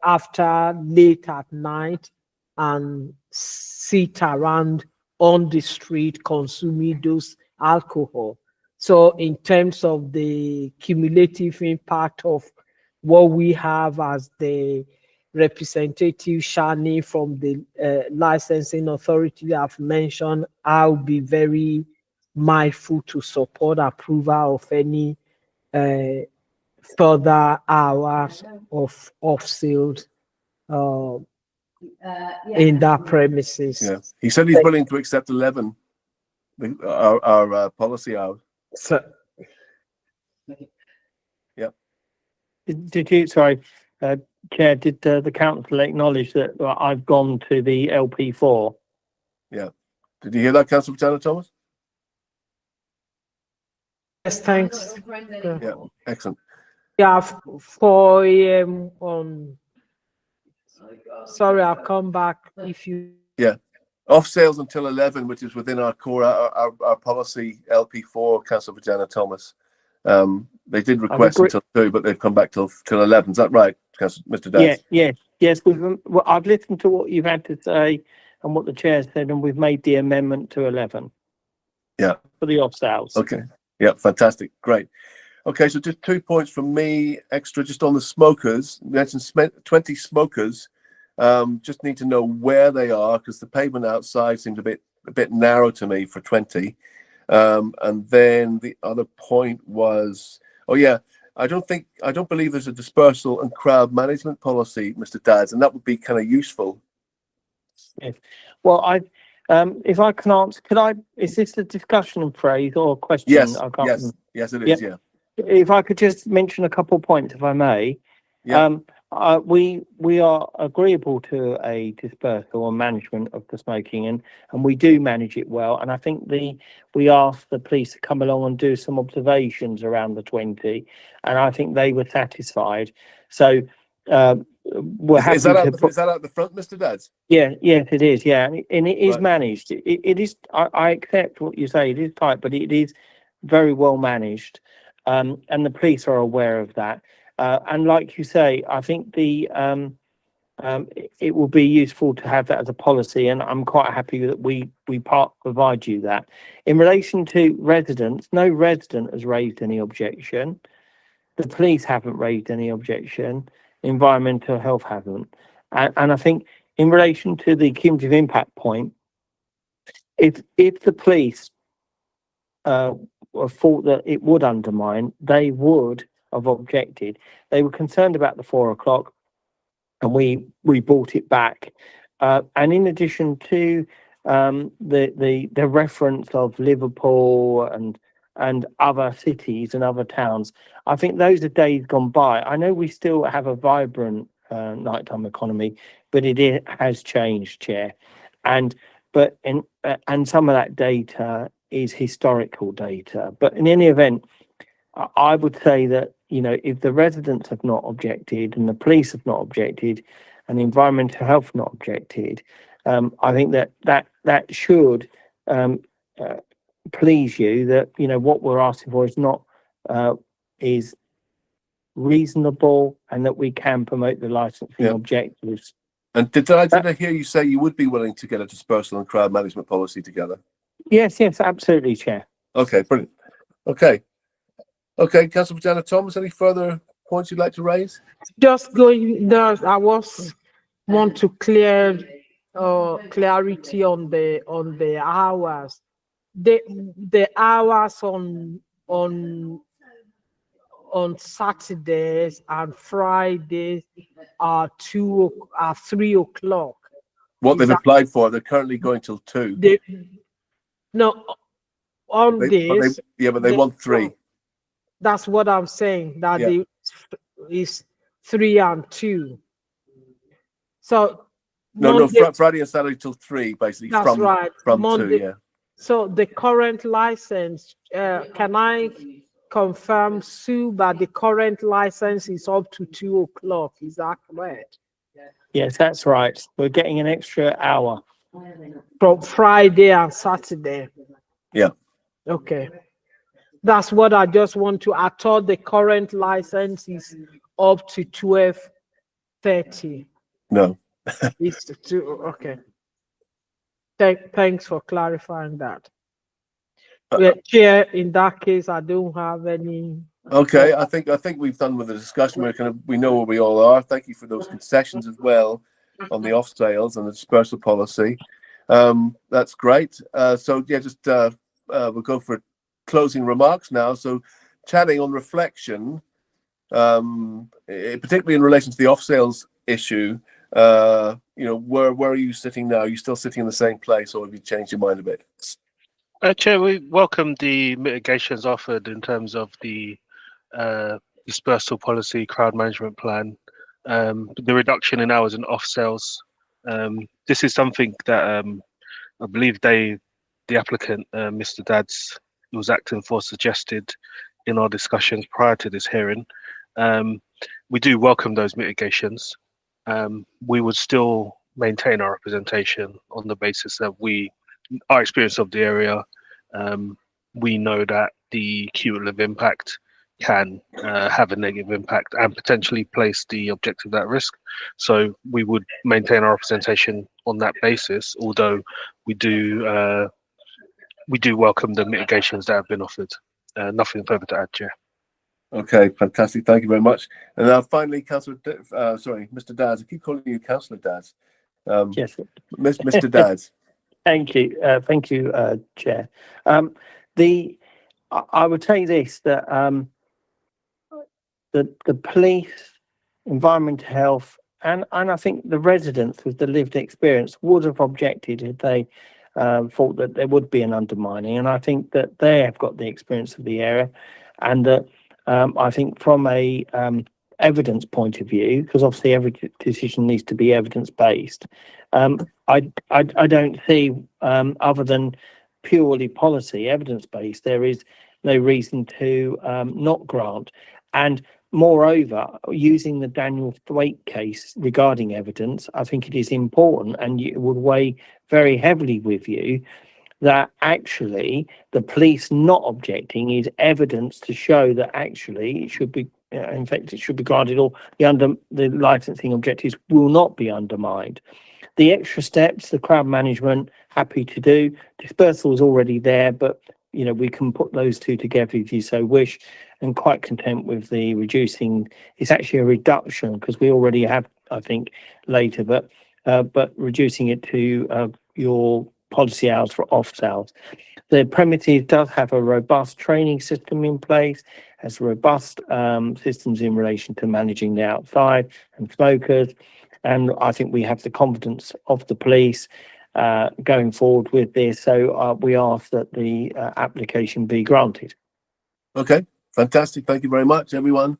after late at night, and sit around on the street consuming those alcohol. So in terms of the cumulative impact of what we have as the representative Shani from the licensing authority I've mentioned, I'll be very mindful to support approval of any further hours of off-sales in that premises. Yeah, he said he's willing to accept 11, our policy hours. So, yeah. did you, sorry, Chair, did the council acknowledge that I've gone to the LP4? Yeah. Did you hear that, Councillor Butana Thomas? Yes, thanks. Yeah, excellent. Yeah, 4 a.m. on. Sorry, I'll come back if you. Yeah. Off sales until 11, which is within our core, our policy LP4, Councillor Butana Thomas. They did request until 2, but they've come back till 11. Is that right, Mr. Daz? Yes. Well, I've listened to what you've had to say and what the chair said, and we've made the amendment to 11. Yeah. For the off sales. Okay. Yeah, fantastic. Great. Okay, so just 2 points from me extra just on the smokers. You mentioned 20 smokers. Just need to know where they are because the pavement outside seems a bit narrow to me for 20. And then the other point was, I don't believe there's a dispersal and crowd management policy, Mr. Daz, and that would be kind of useful. Yes. Well, if I can answer, is this a discussion phrase or a question? Yes, I can't yes, it is, yeah. If I could just mention a couple of points, if I may. Yeah. We are agreeable to a dispersal and management of the smoking, and we do manage it well. And I think we asked the police to come along and do some observations around the 20, and I think they were satisfied. So we're happy. Is that out the front, Mr. Daz? Yes, it is. Yeah, and it is Right. managed. It is. I accept what you say. It is tight, but it is very well managed, and the police are aware of that. And like you say, I think it will be useful to have that as a policy, and I'm quite happy that we provide you that. In relation to residents, no resident has raised any objection. The police haven't raised any objection. Environmental health haven't. And I think in relation to the cumulative impact point, if the police thought that it would undermine, they would have objected. They were concerned about the 4 o'clock, and we brought it back. And in addition to the reference of Liverpool and other cities and other towns, I think those are days gone by. I know we still have a vibrant nighttime economy, but it has changed, Chair. And some of that data is historical data. But in any event, I would say that, if the residents have not objected and the police have not objected and environmental health not objected, I think that should please you that, what we're asking for is reasonable and that we can promote the licensing objectives. And did I hear you say you would be willing to get a dispersal and crowd management policy together? Yes, absolutely, Chair. Okay, brilliant. Okay, Councillor Butana Thomas, any further points you'd like to raise? Just going there, I want to clear clarity on the hours. The hours on Saturdays and Fridays are 3 o'clock. What they've applied for, they're currently going till 2. But they want 3. That's what I'm saying. That is 3 and 2. So Friday and Saturday till 3, basically. That's right. From Monday, 2, yeah. So the current license, can I confirm, Sue, that the current license is up to 2 o'clock? Is that correct? Yes, that's right. We're getting an extra hour from Friday and Saturday. Yeah. Okay. That's what I just want to. I thought the current license is up to 12:30. No. It's okay. Thanks for clarifying that. Chair, in that case, I don't have any. Okay, I think we've done with the discussion. We know where we all are. Thank you for those concessions as well on the off sales and the dispersal policy. That's great. We'll go for closing remarks now. So, chatting on reflection, particularly in relation to the off sales issue. Where are you sitting now? Are you still sitting in the same place, or have you changed your mind a bit? Chair, we welcome the mitigations offered in terms of the dispersal policy, crowd management plan, the reduction in hours and off sales. This is something that I believe the applicant, Mr. Dads, who was acting for, suggested in our discussions prior to this hearing. We do welcome those mitigations. We would still maintain our representation on the basis that our experience of the area, we know that the cumulative impact can have a negative impact and potentially place the objective at risk. So we would maintain our representation on that basis, although we do welcome the mitigations that have been offered. Nothing further to add, Chair. Okay, fantastic. Thank you very much. And now finally, Mr. Dads. I keep calling you Councillor Dads. Yes, Mr. Dads. Thank you, Chair. I would say this, that the police, environmental health, and I think the residents with the lived experience would have objected if they thought that there would be an undermining. And I think that they have got the experience of the area, and that I think from a evidence point of view, because obviously every decision needs to be evidence based. I don't see, other than purely policy evidence based, there is no reason to not grant. And moreover, using the Daniel Thwaite case regarding evidence, I think it is important, and it would weigh very heavily with you, that actually the police not objecting is evidence to show that actually it should be, in fact, it should be granted, or the licensing objectives will not be undermined. The extra steps, the crowd management, happy to do. Dispersal is already there, but we can put those two together if you so wish, and quite content with the reducing. It's actually a reduction because we already have, I think, later, but reducing it to your policy hours for off sales. The premises does have a robust training system in place, has robust systems in relation to managing the outside and smokers. And I think we have the confidence of the police going forward with this. So we ask that the application be granted. Okay, fantastic. Thank you very much, everyone.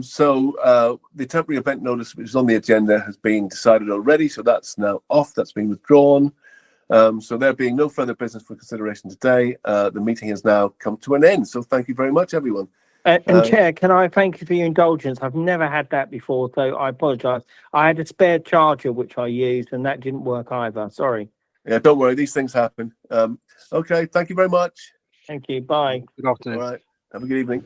So the temporary event notice, which is on the agenda, has been decided already. So that's now off. That's been withdrawn. So there being no further business for consideration today, the meeting has now come to an end. So thank you very much, everyone. And Chair, can I thank you for your indulgence? I've never had that before, so I apologise. I had a spare charger which I used, and that didn't work either. Sorry. Yeah, don't worry. These things happen. Okay, thank you very much. Thank you. Bye. Good afternoon. All right. Have a good evening.